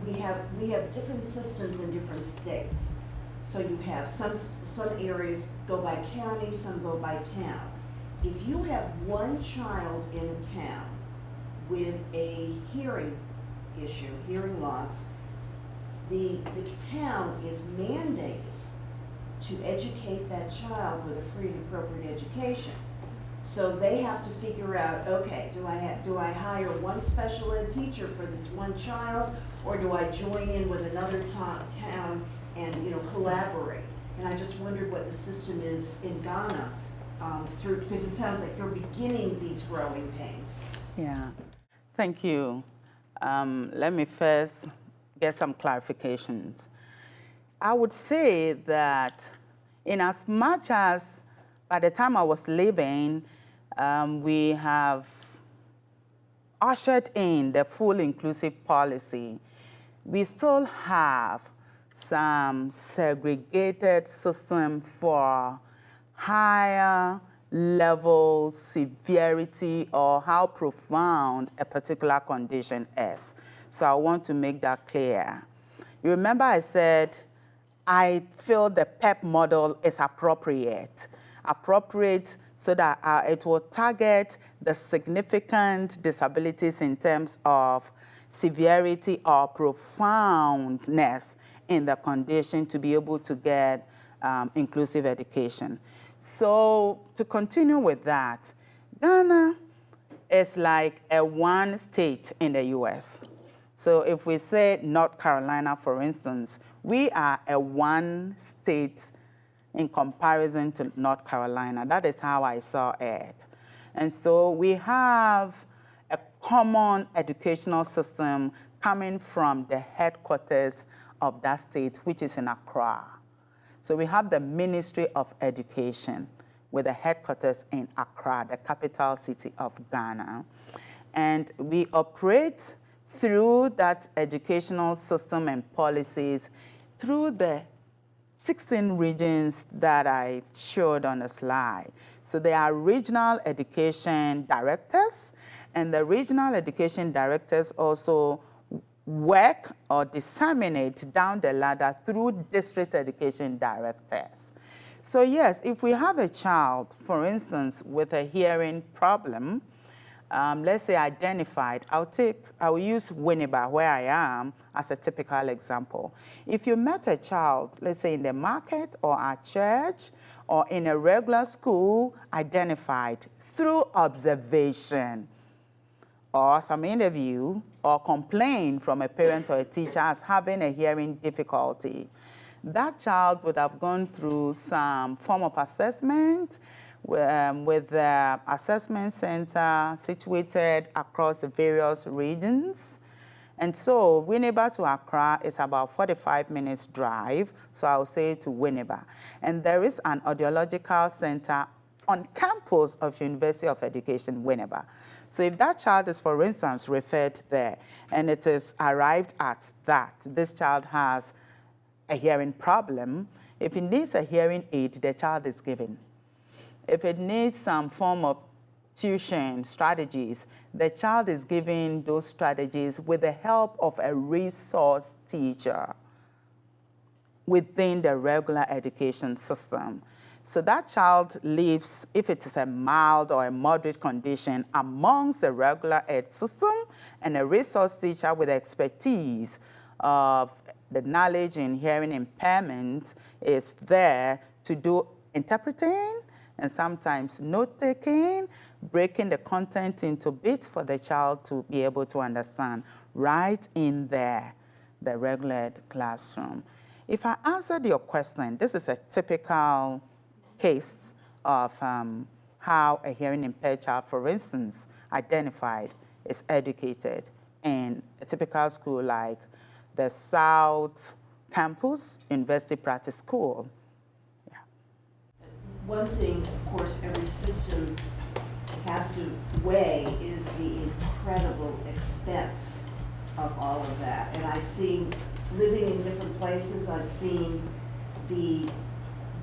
we have different systems in different states. So you have some areas go by county, some go by town. If you have one child in a town with a hearing issue, hearing loss, the town is mandated to educate that child with a free and appropriate education. So they have to figure out, okay, do I hire one special ed teacher for this one child, or do I join in with another town and collaborate? And I just wondered what the system is in Ghana because it sounds like you're beginning these growing pains. Yeah, thank you. Let me first get some clarifications. I would say that in as much as by the time I was leaving, we have ushered in the full inclusive policy, we still have some segregated system for higher level severity or how profound a particular condition is. So I want to make that clear. You remember I said I feel the PEP model is appropriate so that it will target the significant disabilities in terms of severity or profoundness in the condition to be able to get inclusive education. So to continue with that, Ghana is like a one state in the US. So if we say North Carolina, for instance, we are a one state in comparison to North Carolina. That is how I saw it. And so we have a common educational system coming from the headquarters of that state, which is in Accra. So we have the Ministry of Education with the headquarters in Accra, the capital city of Ghana. And we operate through that educational system and policies through the 16 regions that I showed on the slide. So there are regional education directors, and the regional education directors also work or disseminate down the ladder through district education directors. So yes, if we have a child, for instance, with a hearing problem, let's say identified, I will use Winneba, where I am, as a typical example. If you met a child, let's say in the market or at church or in a regular school, identified through observation or some interview or complaint from a parent or a teacher as having a hearing difficulty, that child would have gone through some form of assessment with the assessment center situated across the various regions. And so Winneba to Accra is about 45 minutes drive, so I'll say to Winneba. And there is an audiological center on campus of University of Education, Winneba. So if that child is, for instance, referred there, and it is arrived at that, this child has a hearing problem, if it needs a hearing aid, the child is given. If it needs some form of tuition strategies, the child is given those strategies with the help of a resource teacher within the regular education system. So that child lives, if it is a mild or a moderate condition, amongst the regular ed system, and a resource teacher with expertise of the knowledge in hearing impairment is there to do interpreting and sometimes note-taking, breaking the content into bits for the child to be able to understand right in there, the regular ed classroom. If I answered your question, this is a typical case of how a hearing impaired child, for instance, identified, is educated in a typical school like the South Campus University Practice School. Yeah. One thing, of course, every system has to weigh is the incredible expense of all of that. And I've seen, living in different places, I've seen the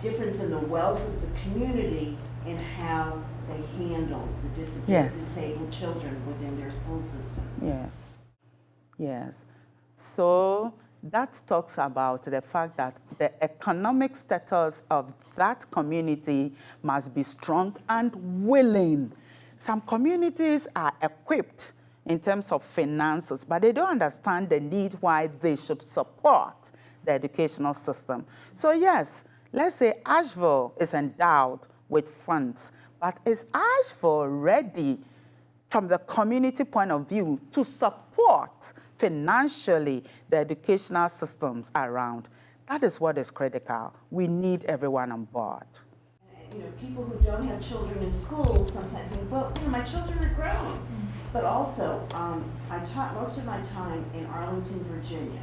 difference in the wealth of the community in how they handle the disabled children within their school systems. Yes, yes. So that talks about the fact that the economic status of that community must be strong and willing. Some communities are equipped in terms of finances, but they don't understand the need why they should support the educational system. So yes, let's say Asheville is endowed with funds, but is Asheville ready from the community point of view to support financially the educational systems around? That is what is critical. We need everyone on board. You know, people who don't have children in school sometimes think, well, you know, my children are grown. But also, I taught most of my time in Arlington, Virginia.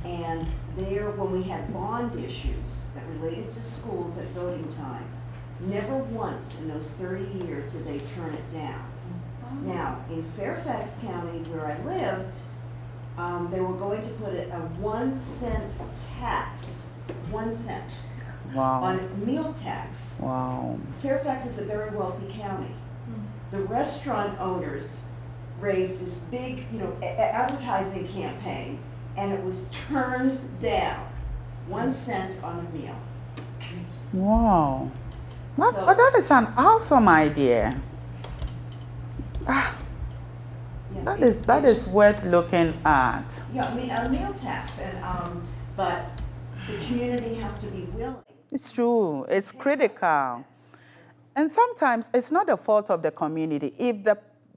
And there, when we had bond issues that related to schools at voting time, never once in those 30 years did they turn it down. Now, in Fairfax County, where I lived, they were going to put a 1 cent tax, 1 cent, Wow. on meal tax. Wow. Fairfax is a very wealthy county. The restaurant owners raised this big, you know, advertising campaign, and it was turned down. 1 cent on a meal. Wow. So- But that is an awesome idea. Yeah, That is worth looking at. Yeah, I mean, a meal tax, and but the community has to be willing. It's true. It's critical. And sometimes it's not the fault of the community. If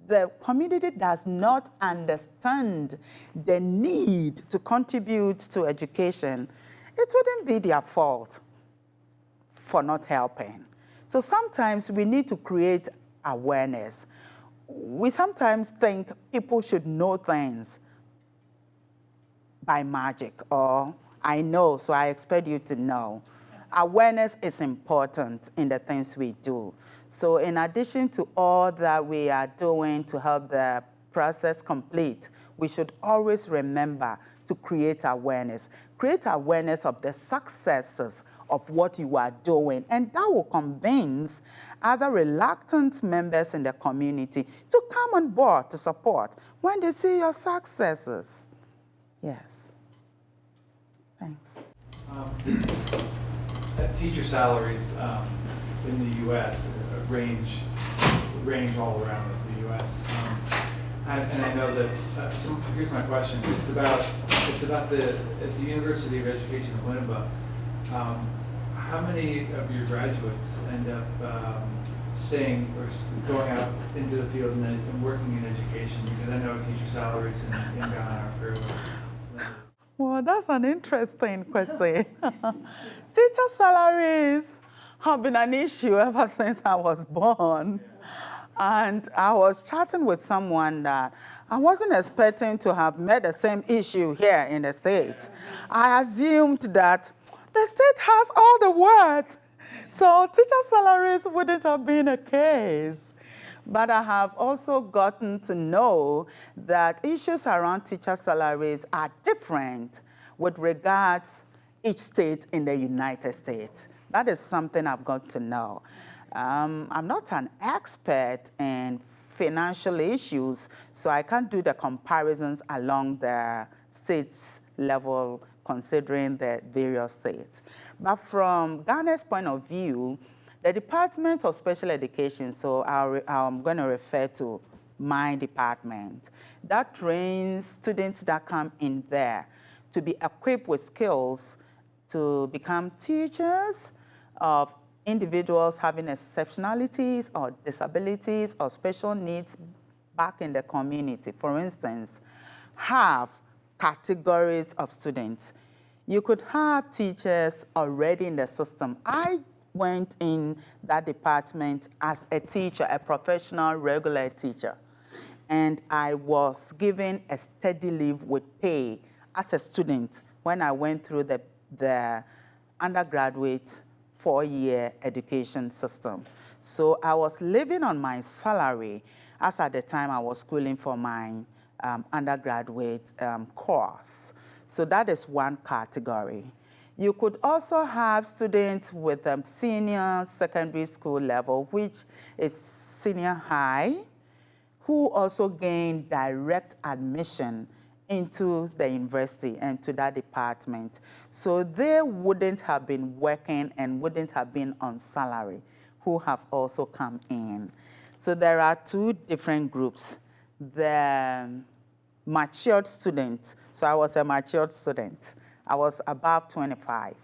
the community does not understand the need to contribute to education, it wouldn't be their fault for not helping. So sometimes we need to create awareness. we sometimes think people should know things by magic, or I know, so I expect you to know. Awareness is important in the things we do. So in addition to all that we are doing to help the process complete, we should always remember to create awareness. Create awareness of the successes of what you are doing, and that will convince other reluctant members in the community to come on board to support when they see your successes. Yes. Thanks. Teacher salaries in the U.S. range all around the U.S. And I know that. So here's my question. It's about at the University of Education of Winneba. How many of your graduates end up staying or going out into the field and working in education? Because I know teacher salaries in Ghana are fairly low. Well, that's an interesting question. Teacher salaries have been an issue ever since I was born. And I was chatting with someone that I wasn't expecting to have met the same issue here in the States. I assumed that the state has all the worth, so teacher salaries wouldn't have been a case. But I have also gotten to know that issues around teacher salaries are different with regards each state in the United States. That is something I've got to know. I'm not an expert in financial issues, so I can't do the comparisons along the states level considering the various states. But from Ghana's point of view, the Department of Special Education, so I'm going to refer to my department, that trains students that come in there to be equipped with skills to become teachers of individuals having exceptionalities or disabilities or special needs back in the community. For instance, have categories of students. You could have teachers already in the system. I went in that department as a teacher, a professional, regular teacher. And I was given a steady leave with pay as a student when I went through the undergraduate 4-year education system. So I was living on my salary as at the time I was schooling for my undergraduate course. So that is one category. You could also have students with senior secondary school level, which is senior high, who also gain direct admission into the university and to that department. So they wouldn't have been working and wouldn't have been on salary, who have also come in. So there are two different groups. The matured students, so I was a matured student. I was above 25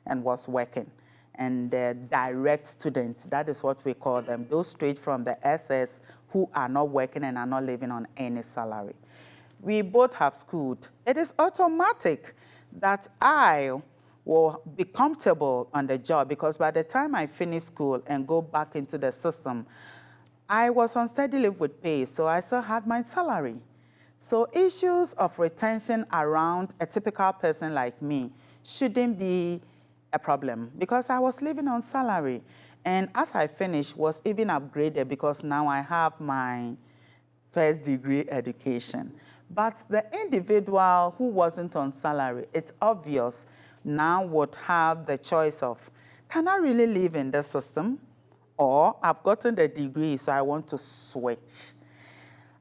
and was working. And the direct students, that is what we call them, those straight from the SS who are not working and are not living on any salary. We both have schooled. It is automatic that I will be comfortable on the job because by the time I finish school and go back into the system, I was on steady leave with pay, so I still had my salary. So issues of retention around a typical person like me shouldn't be a problem because I was living on salary. And as I finished, was even upgraded because now I have my first degree education. But the individual who wasn't on salary, it's obvious, now would have the choice of, can I really live in this system? Or I've gotten the degree, so I want to switch.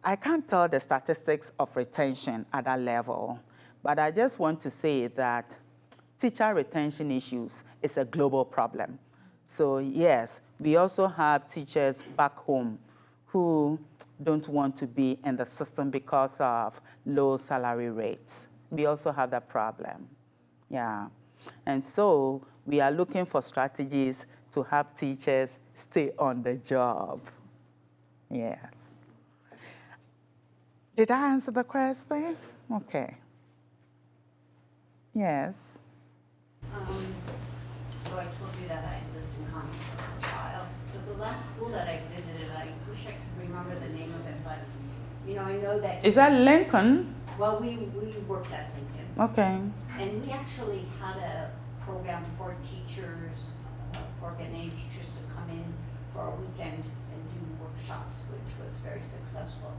I can't tell the statistics of retention at that level, but I just want to say that teacher retention issues is a global problem. So yes, we also have teachers back home who don't want to be in the system because of low salary rates. We also have that problem, yeah. And so we are looking for strategies to have teachers stay on the job, yes. Did I answer the question? Okay. Yes. So I told you that I lived in Hong Kong for a while. So the last school that I visited, I wish I could remember the name of it, but, you know, I know that. Is that Lincoln? Well, we worked at Lincoln, Okay. and we actually had a program for teachers, organic teachers to come in for a weekend and do workshops, which was very successful.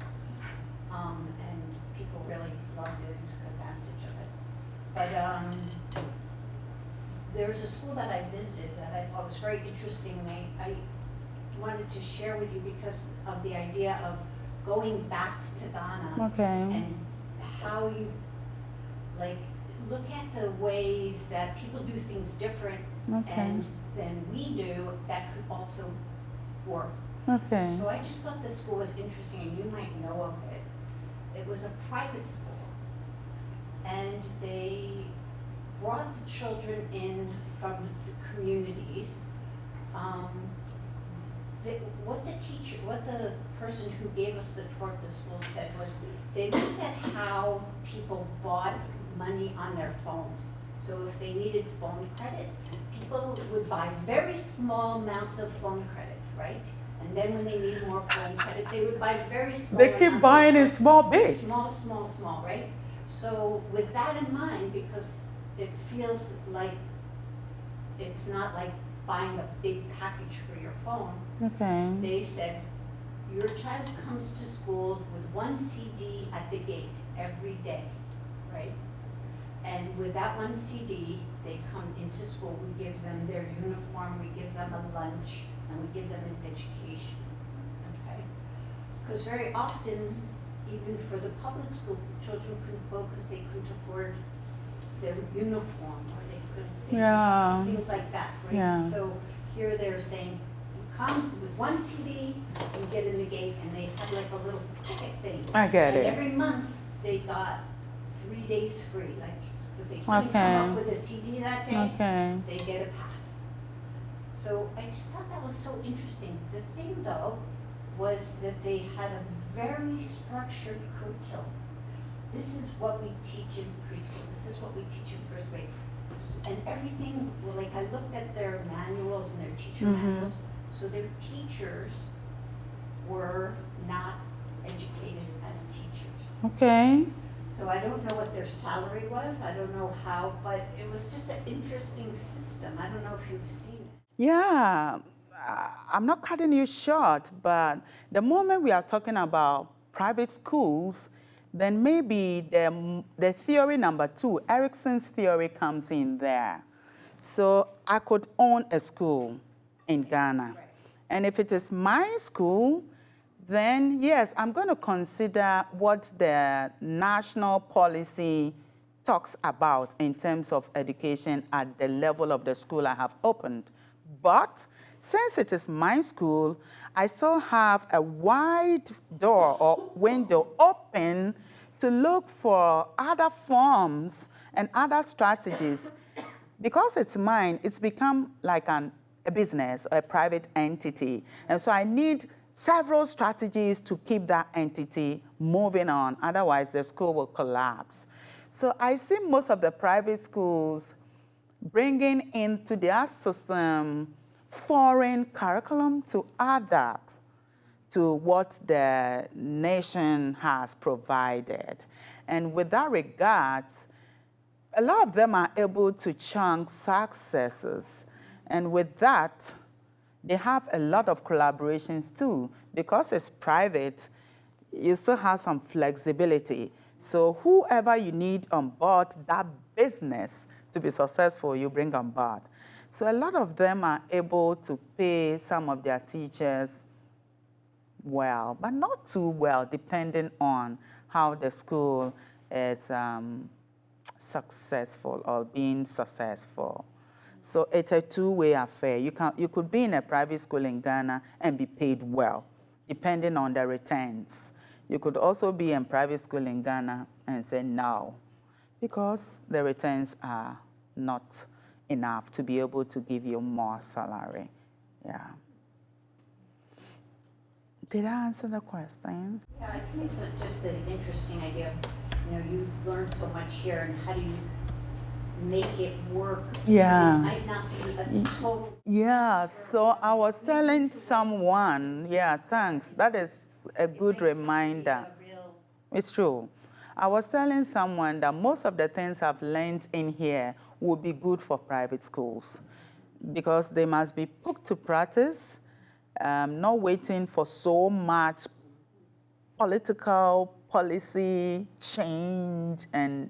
And people really loved it and took advantage of it. But, there's a school that I visited that I thought was very interesting. I wanted to share with you because of the idea of going back to Ghana Okay. and how you, like, look at the ways that people do things different Okay. and than we do that could also work. Okay. So I just thought this school was interesting, and you might know of it. It was a private school, and they brought the children in from the communities. What the person who gave us the tour of the school said was they looked at how people bought money on their phone. So if they needed phone credit, people would buy very small amounts of phone credit, right? And then when they need more phone credit, they would buy very small. They keep amounts buying of in small bits. Small, right? So with that in mind, because it feels like it's not like buying a big package for your phone, Okay. they said, your child comes to school with one CD at the gate every day, right? And with that one CD, they come into school, we give them their uniform, we give them a lunch, and we give them an education, okay? Because very often, even for the public school, children couldn't go because they couldn't afford their uniform, or they couldn't, Yeah. things like that, right? Yeah. So here they're saying, you come with one CD, you get in the gate, and they had like a little ticket thing. I get And it. every month, they got 3 days free, like, if they couldn't Okay. come up with a CD that day, Okay. they get a pass. So I just thought that was so interesting. The thing though, was that they had a very structured curriculum. This is what we teach in preschool, this is what we teach in first grade. And everything, well, like I looked at their manuals and their teacher manuals, so their teachers were not educated as teachers. Okay. So I don't know what their salary was, I don't know how, but it was just an interesting system. I don't know if you've seen it. Yeah, I'm not cutting you short, but the moment we are talking about private schools, then maybe the theory number 2, Erickson's theory, comes in there. So I could own a school in Ghana. Right. And if it is my school, then yes, I'm going to consider what the national policy talks about in terms of education at the level of the school I have opened. But since it is my school, I still have a wide door or window open to look for other forms and other strategies. Because it's mine, it's become like a business or a private entity. And so I need several strategies to keep that entity moving on. Otherwise, the school will collapse. So I see most of the private schools bringing into their system foreign curriculum to adapt to what the nation has provided. And with that regards, a lot of them are able to chunk successes. And with that, they have a lot of collaborations too. Because it's private, you still have some flexibility. So whoever you need on board that business to be successful, you bring on board. So a lot of them are able to pay some of their teachers well, but not too well, depending on how the school is successful or being successful. So it's a two-way affair. You could be in a private school in Ghana and be paid well, depending on the returns. You could also be in private school in Ghana and say no, because the returns are not enough to be able to give you more salary. Yeah. Did I answer the question? Yeah, I think it's just an interesting idea. You know, you've learned so much here, and how do you make it work. Yeah. It might not be a total. Yeah, so I was telling someone, yeah, thanks. That is a good reminder. It's true. I was telling someone that most of the things I've learned in here would be good for private schools because they must be put to practice, not waiting for so much political policy change and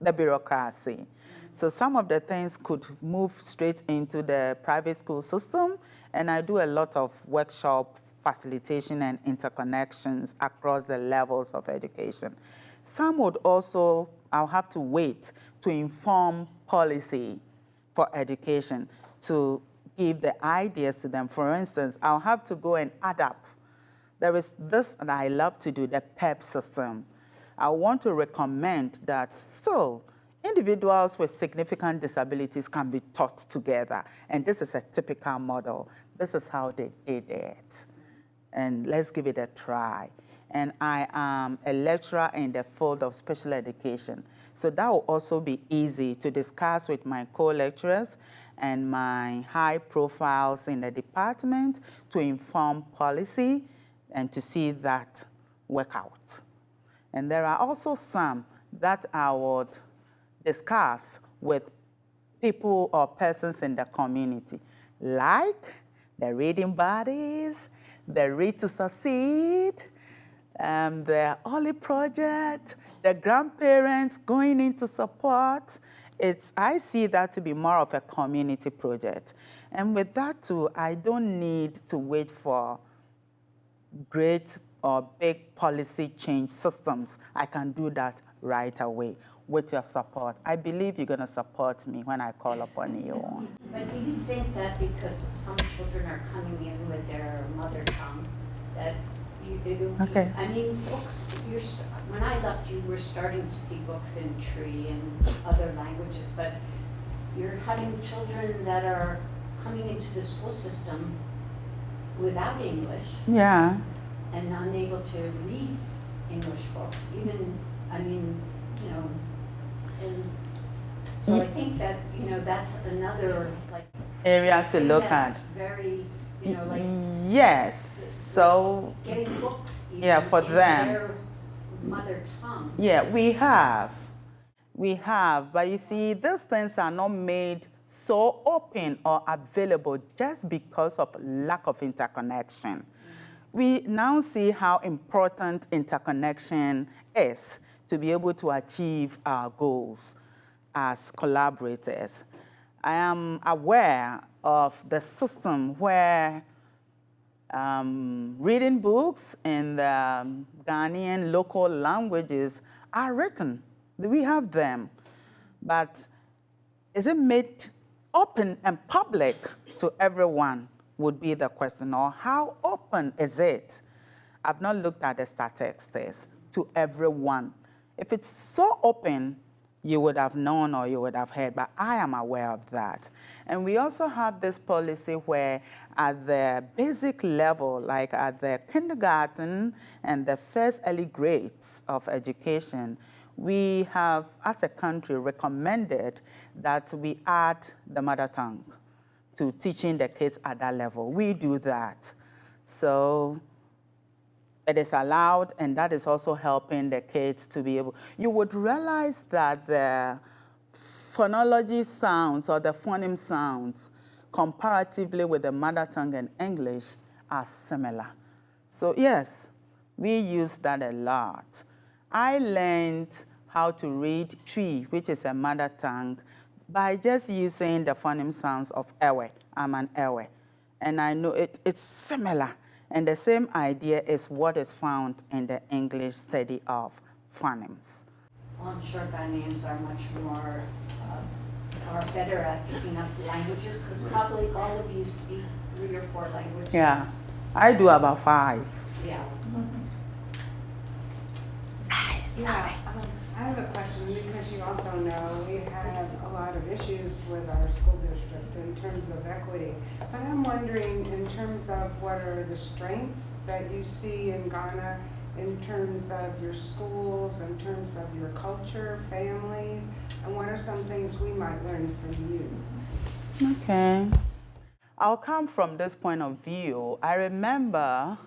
the bureaucracy. So some of the things could move straight into the private school system, and I do a lot of workshop facilitation and interconnections across the levels of education. Some would also, I'll have to wait to inform policy for education to give the ideas to them. For instance, I'll have to go and add up. There is this that I love to do, the PEP system. I want to recommend that still individuals with significant disabilities can be taught together. And this is a typical model. This is how they did it. And let's give it a try. And I am a lecturer in the field of special education. So that will also be easy to discuss with my co-lecturers and my high profiles in the department to inform policy and to see that work out. And there are also some that I would discuss with people or persons in the community, like the reading buddies, the Read to Succeed, the Oli Project, the grandparents going into support. I see that to be more of a community project. And with that too, I don't need to wait for great or big policy change systems. I can do that right away with your support. I believe you're going to support me when I call upon you. But do you think that because some children are coming in with their mother tongue, that Okay. I mean, books, when I left, you were starting to see books in Tree and other languages, but you're having children that are coming into the school system without English Yeah. and unable to read English books, even, I mean, you know, and so I think that, you know, that's another, like, Area to thing look that's at. very, you know, like, Yes. So, getting books even yeah, for in them. their mother tongue. yeah, we have. But you see, these things are not made so open or available just because of lack of interconnection. We now see how important interconnection is to be able to achieve our goals as collaborators. I am aware of the system where reading books in the Ghanaian local languages are written. We have them. But is it made open and public to everyone would be the question, or how open is it? I've not looked at the statistics to everyone. If it's so open, you would have known or you would have heard, but I am aware of that. And we also have this policy where at the basic level, like at the kindergarten and the first early grades of education, we have, as a country, recommended that we add the mother tongue to teaching the kids at that level. We do that. So it is allowed, and that is also helping the kids to be able. You would realize that the phonology sounds or the phoneme sounds comparatively with the mother tongue and English are similar. So yes, we use that a lot. I learned how to read Tree, which is a mother tongue, by just using the phoneme sounds of Ewe. I'm an Ewe. And I know it's similar. And the same idea is what is found in the English study of phonemes. Well, I'm sure Ghanaians are much more, are better at picking up languages, because probably all of you speak 3 or 4 languages. Yeah, I do about 5. Yeah. Yeah, I have a question, because you also know we have a lot of issues with our school district in terms of equity. But I'm wondering, in terms of what are the strengths that you see in Ghana in terms of your schools, in terms of your culture, families, and what are some things we might learn from you? Okay. I'll come from this point of view. I remember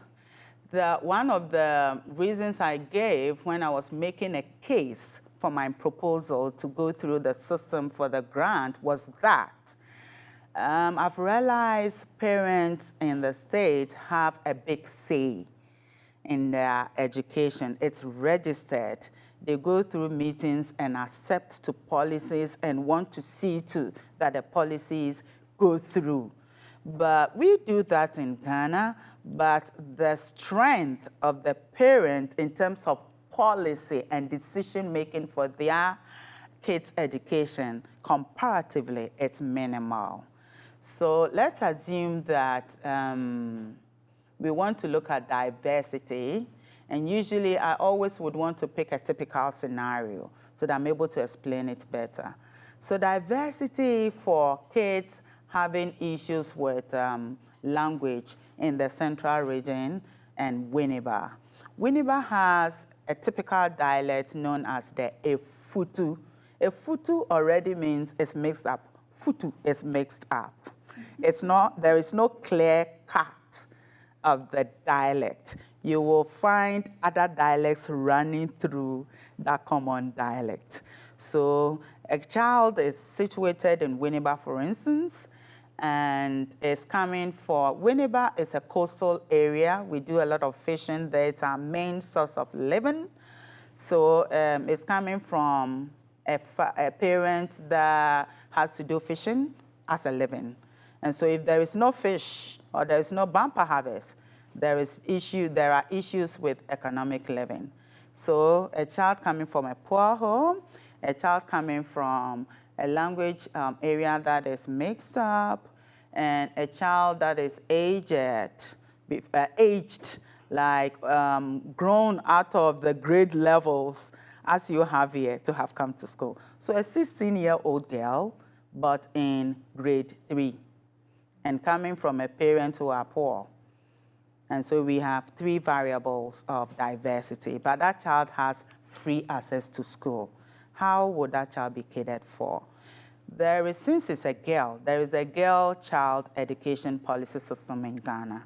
that one of the reasons I gave when I was making a case for my proposal to go through the system for the grant was that I've realized parents in the state have a big say in their education. It's registered. They go through meetings and accept to policies and want to see to that the policies go through. But we do that in Ghana, but the strength of the parent in terms of policy and decision making for their kids' education, comparatively, it's minimal. So let's assume that we want to look at diversity, and usually I always would want to pick a typical scenario so that I'm able to explain it better. So diversity for kids having issues with language in the central region and Winneba. Winneba has a typical dialect known as the Efutu. Efutu already means it's mixed up. Futu is mixed up. There is no clear cut of the dialect. You will find other dialects running through that common dialect. So a child is situated in Winneba, for instance, and is coming for, Winneba is a coastal area. We do a lot of fishing there. It's our main source of living. So it's coming from a parent that has to do fishing as a living. And so if there is no fish or there is no bumper harvest, there are issues with economic living. So a child coming from a poor home, a child coming from a language area that is mixed up, and a child that is aged, like grown out of the grade levels as you have here to have come to school. So a 16-year-old girl, but in grade 3, and coming from a parent who are poor. And so we have 3 variables of diversity, but that child has free access to school. How would that child be catered for? Since it's a girl, there is a girl child education policy system in Ghana.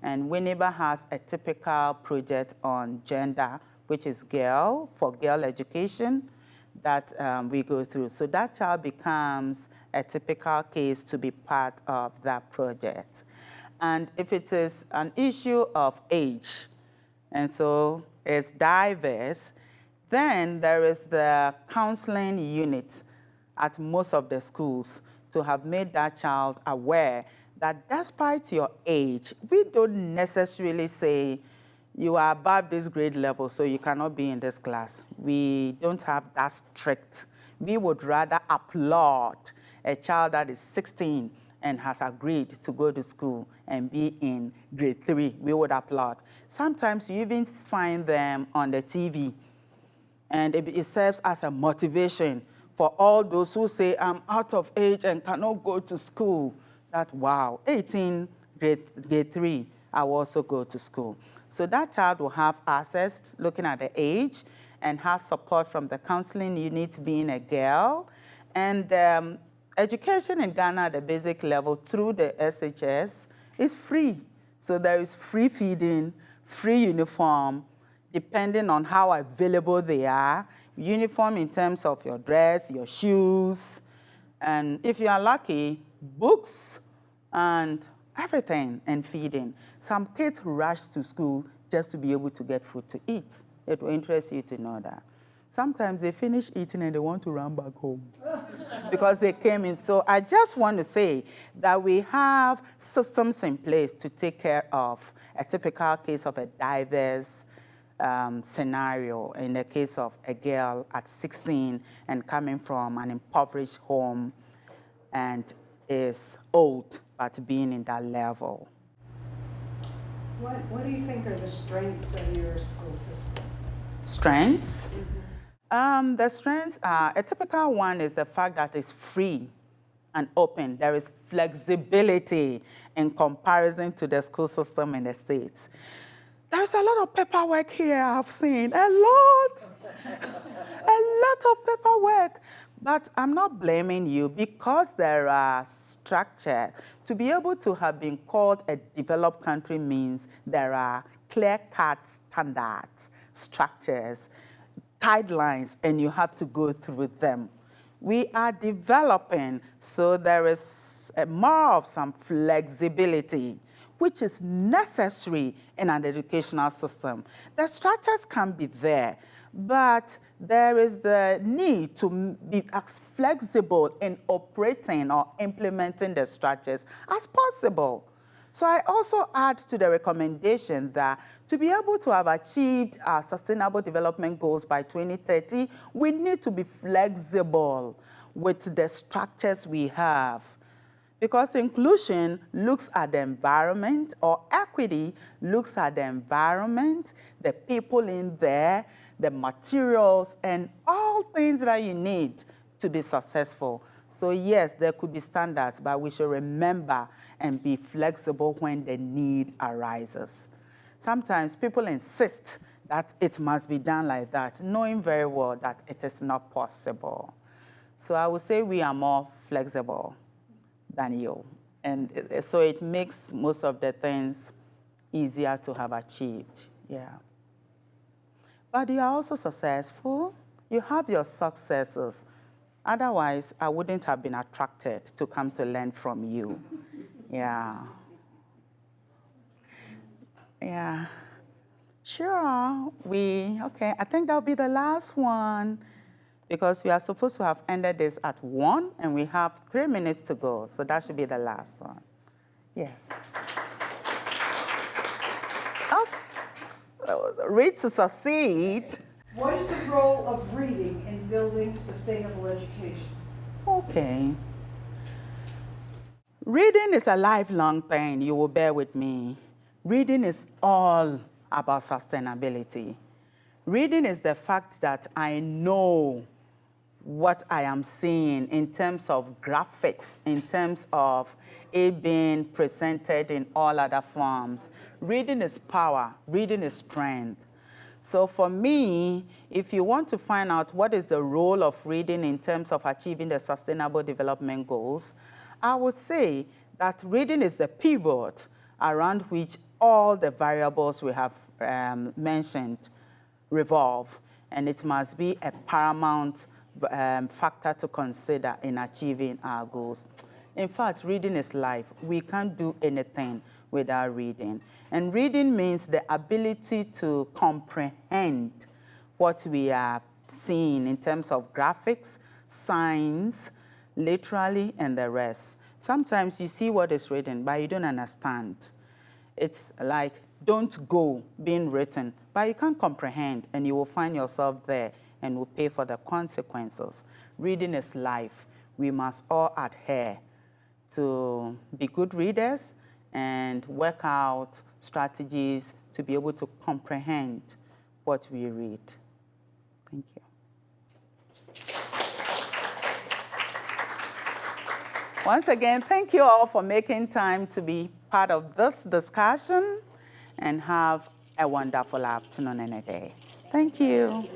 And Winneba has a typical project on gender, which is girl, for girl education, that we go through. So that child becomes a typical case to be part of that project. And if it is an issue of age, and so it's diverse, then there is the counseling unit at most of the schools to have made that child aware that despite your age, we don't necessarily say you are above this grade level, so you cannot be in this class. We don't have that strict. We would rather applaud a child that is 16 and has agreed to go to school and be in grade 3. We would applaud. Sometimes you even find them on the TV, and it serves as a motivation for all those who say, I'm out of age and cannot go to school. That, wow, 18, grade 3, I will also go to school. So that child will have access, looking at the age, and have support from the counseling unit being a girl. And education in Ghana at the basic level through the SHS is free. So there is free feeding, free uniform, depending on how available they are. Uniform in terms of your dress, your shoes, and if you are lucky, books and everything, and feeding. Some kids rush to school just to be able to get food to eat. It will interest you to know that. Sometimes they finish eating and they want to run back home because they came in. So I just want to say that we have systems in place to take care of a typical case of a diverse scenario in the case of a girl at 16 and coming from an impoverished home and is old but being in that level. What do you think are the strengths of your school system? Strengths? The strengths are, a typical one is the fact that it's free and open. There is flexibility in comparison to the school system in the States. There's a lot of paperwork here I've seen, a lot of paperwork. But I'm not blaming you because there are structures. To be able to have been called a developed country means there are clear-cut standards, structures, guidelines, and you have to go through them. We are developing, so there is more of some flexibility, which is necessary in an educational system. The structures can be there, but there is the need to be as flexible in operating or implementing the structures as possible. So I also add to the recommendation that to be able to have achieved our Sustainable Development Goals by 2030, we need to be flexible with the structures we have. Because inclusion looks at the environment, or equity looks at the environment, the people in there, the materials, and all things that you need to be successful. So yes, there could be standards, but we should remember and be flexible when the need arises. Sometimes people insist that it must be done like that, knowing very well that it is not possible. So I would say we are more flexible than you. And so it makes most of the things easier to have achieved, yeah. But you are also successful. You have your successes. Otherwise, I wouldn't have been attracted to come to learn from you. Yeah. Yeah. Sure. Okay, I think that'll be the last one because we are supposed to have ended this at 1 and we have 3 minutes to go. So that should be the last one. Yes. Oh, read to succeed. What is the role of reading in building sustainable education? Okay. Reading is a lifelong thing, you will bear with me. Reading is all about sustainability. Reading is the fact that I know what I am seeing in terms of graphics, in terms of it being presented in all other forms. Reading is power, reading is strength. So for me, if you want to find out what is the role of reading in terms of achieving the Sustainable Development Goals, I would say that reading is the pivot around which all the variables we have mentioned revolve, and it must be a paramount factor to consider in achieving our goals. In fact, reading is life. We can't do anything without reading. And reading means the ability to comprehend what we are seeing in terms of graphics, signs, literally, and the rest. Sometimes you see what is written, but you don't understand. It's like, don't go being written, but you can't comprehend, and you will find yourself there and will pay for the consequences. Reading is life. We must all adhere to be good readers and work out strategies to be able to comprehend what we read. Thank you. Once again, thank you all for making time to be part of this discussion, and have a wonderful afternoon and a day. Thank you.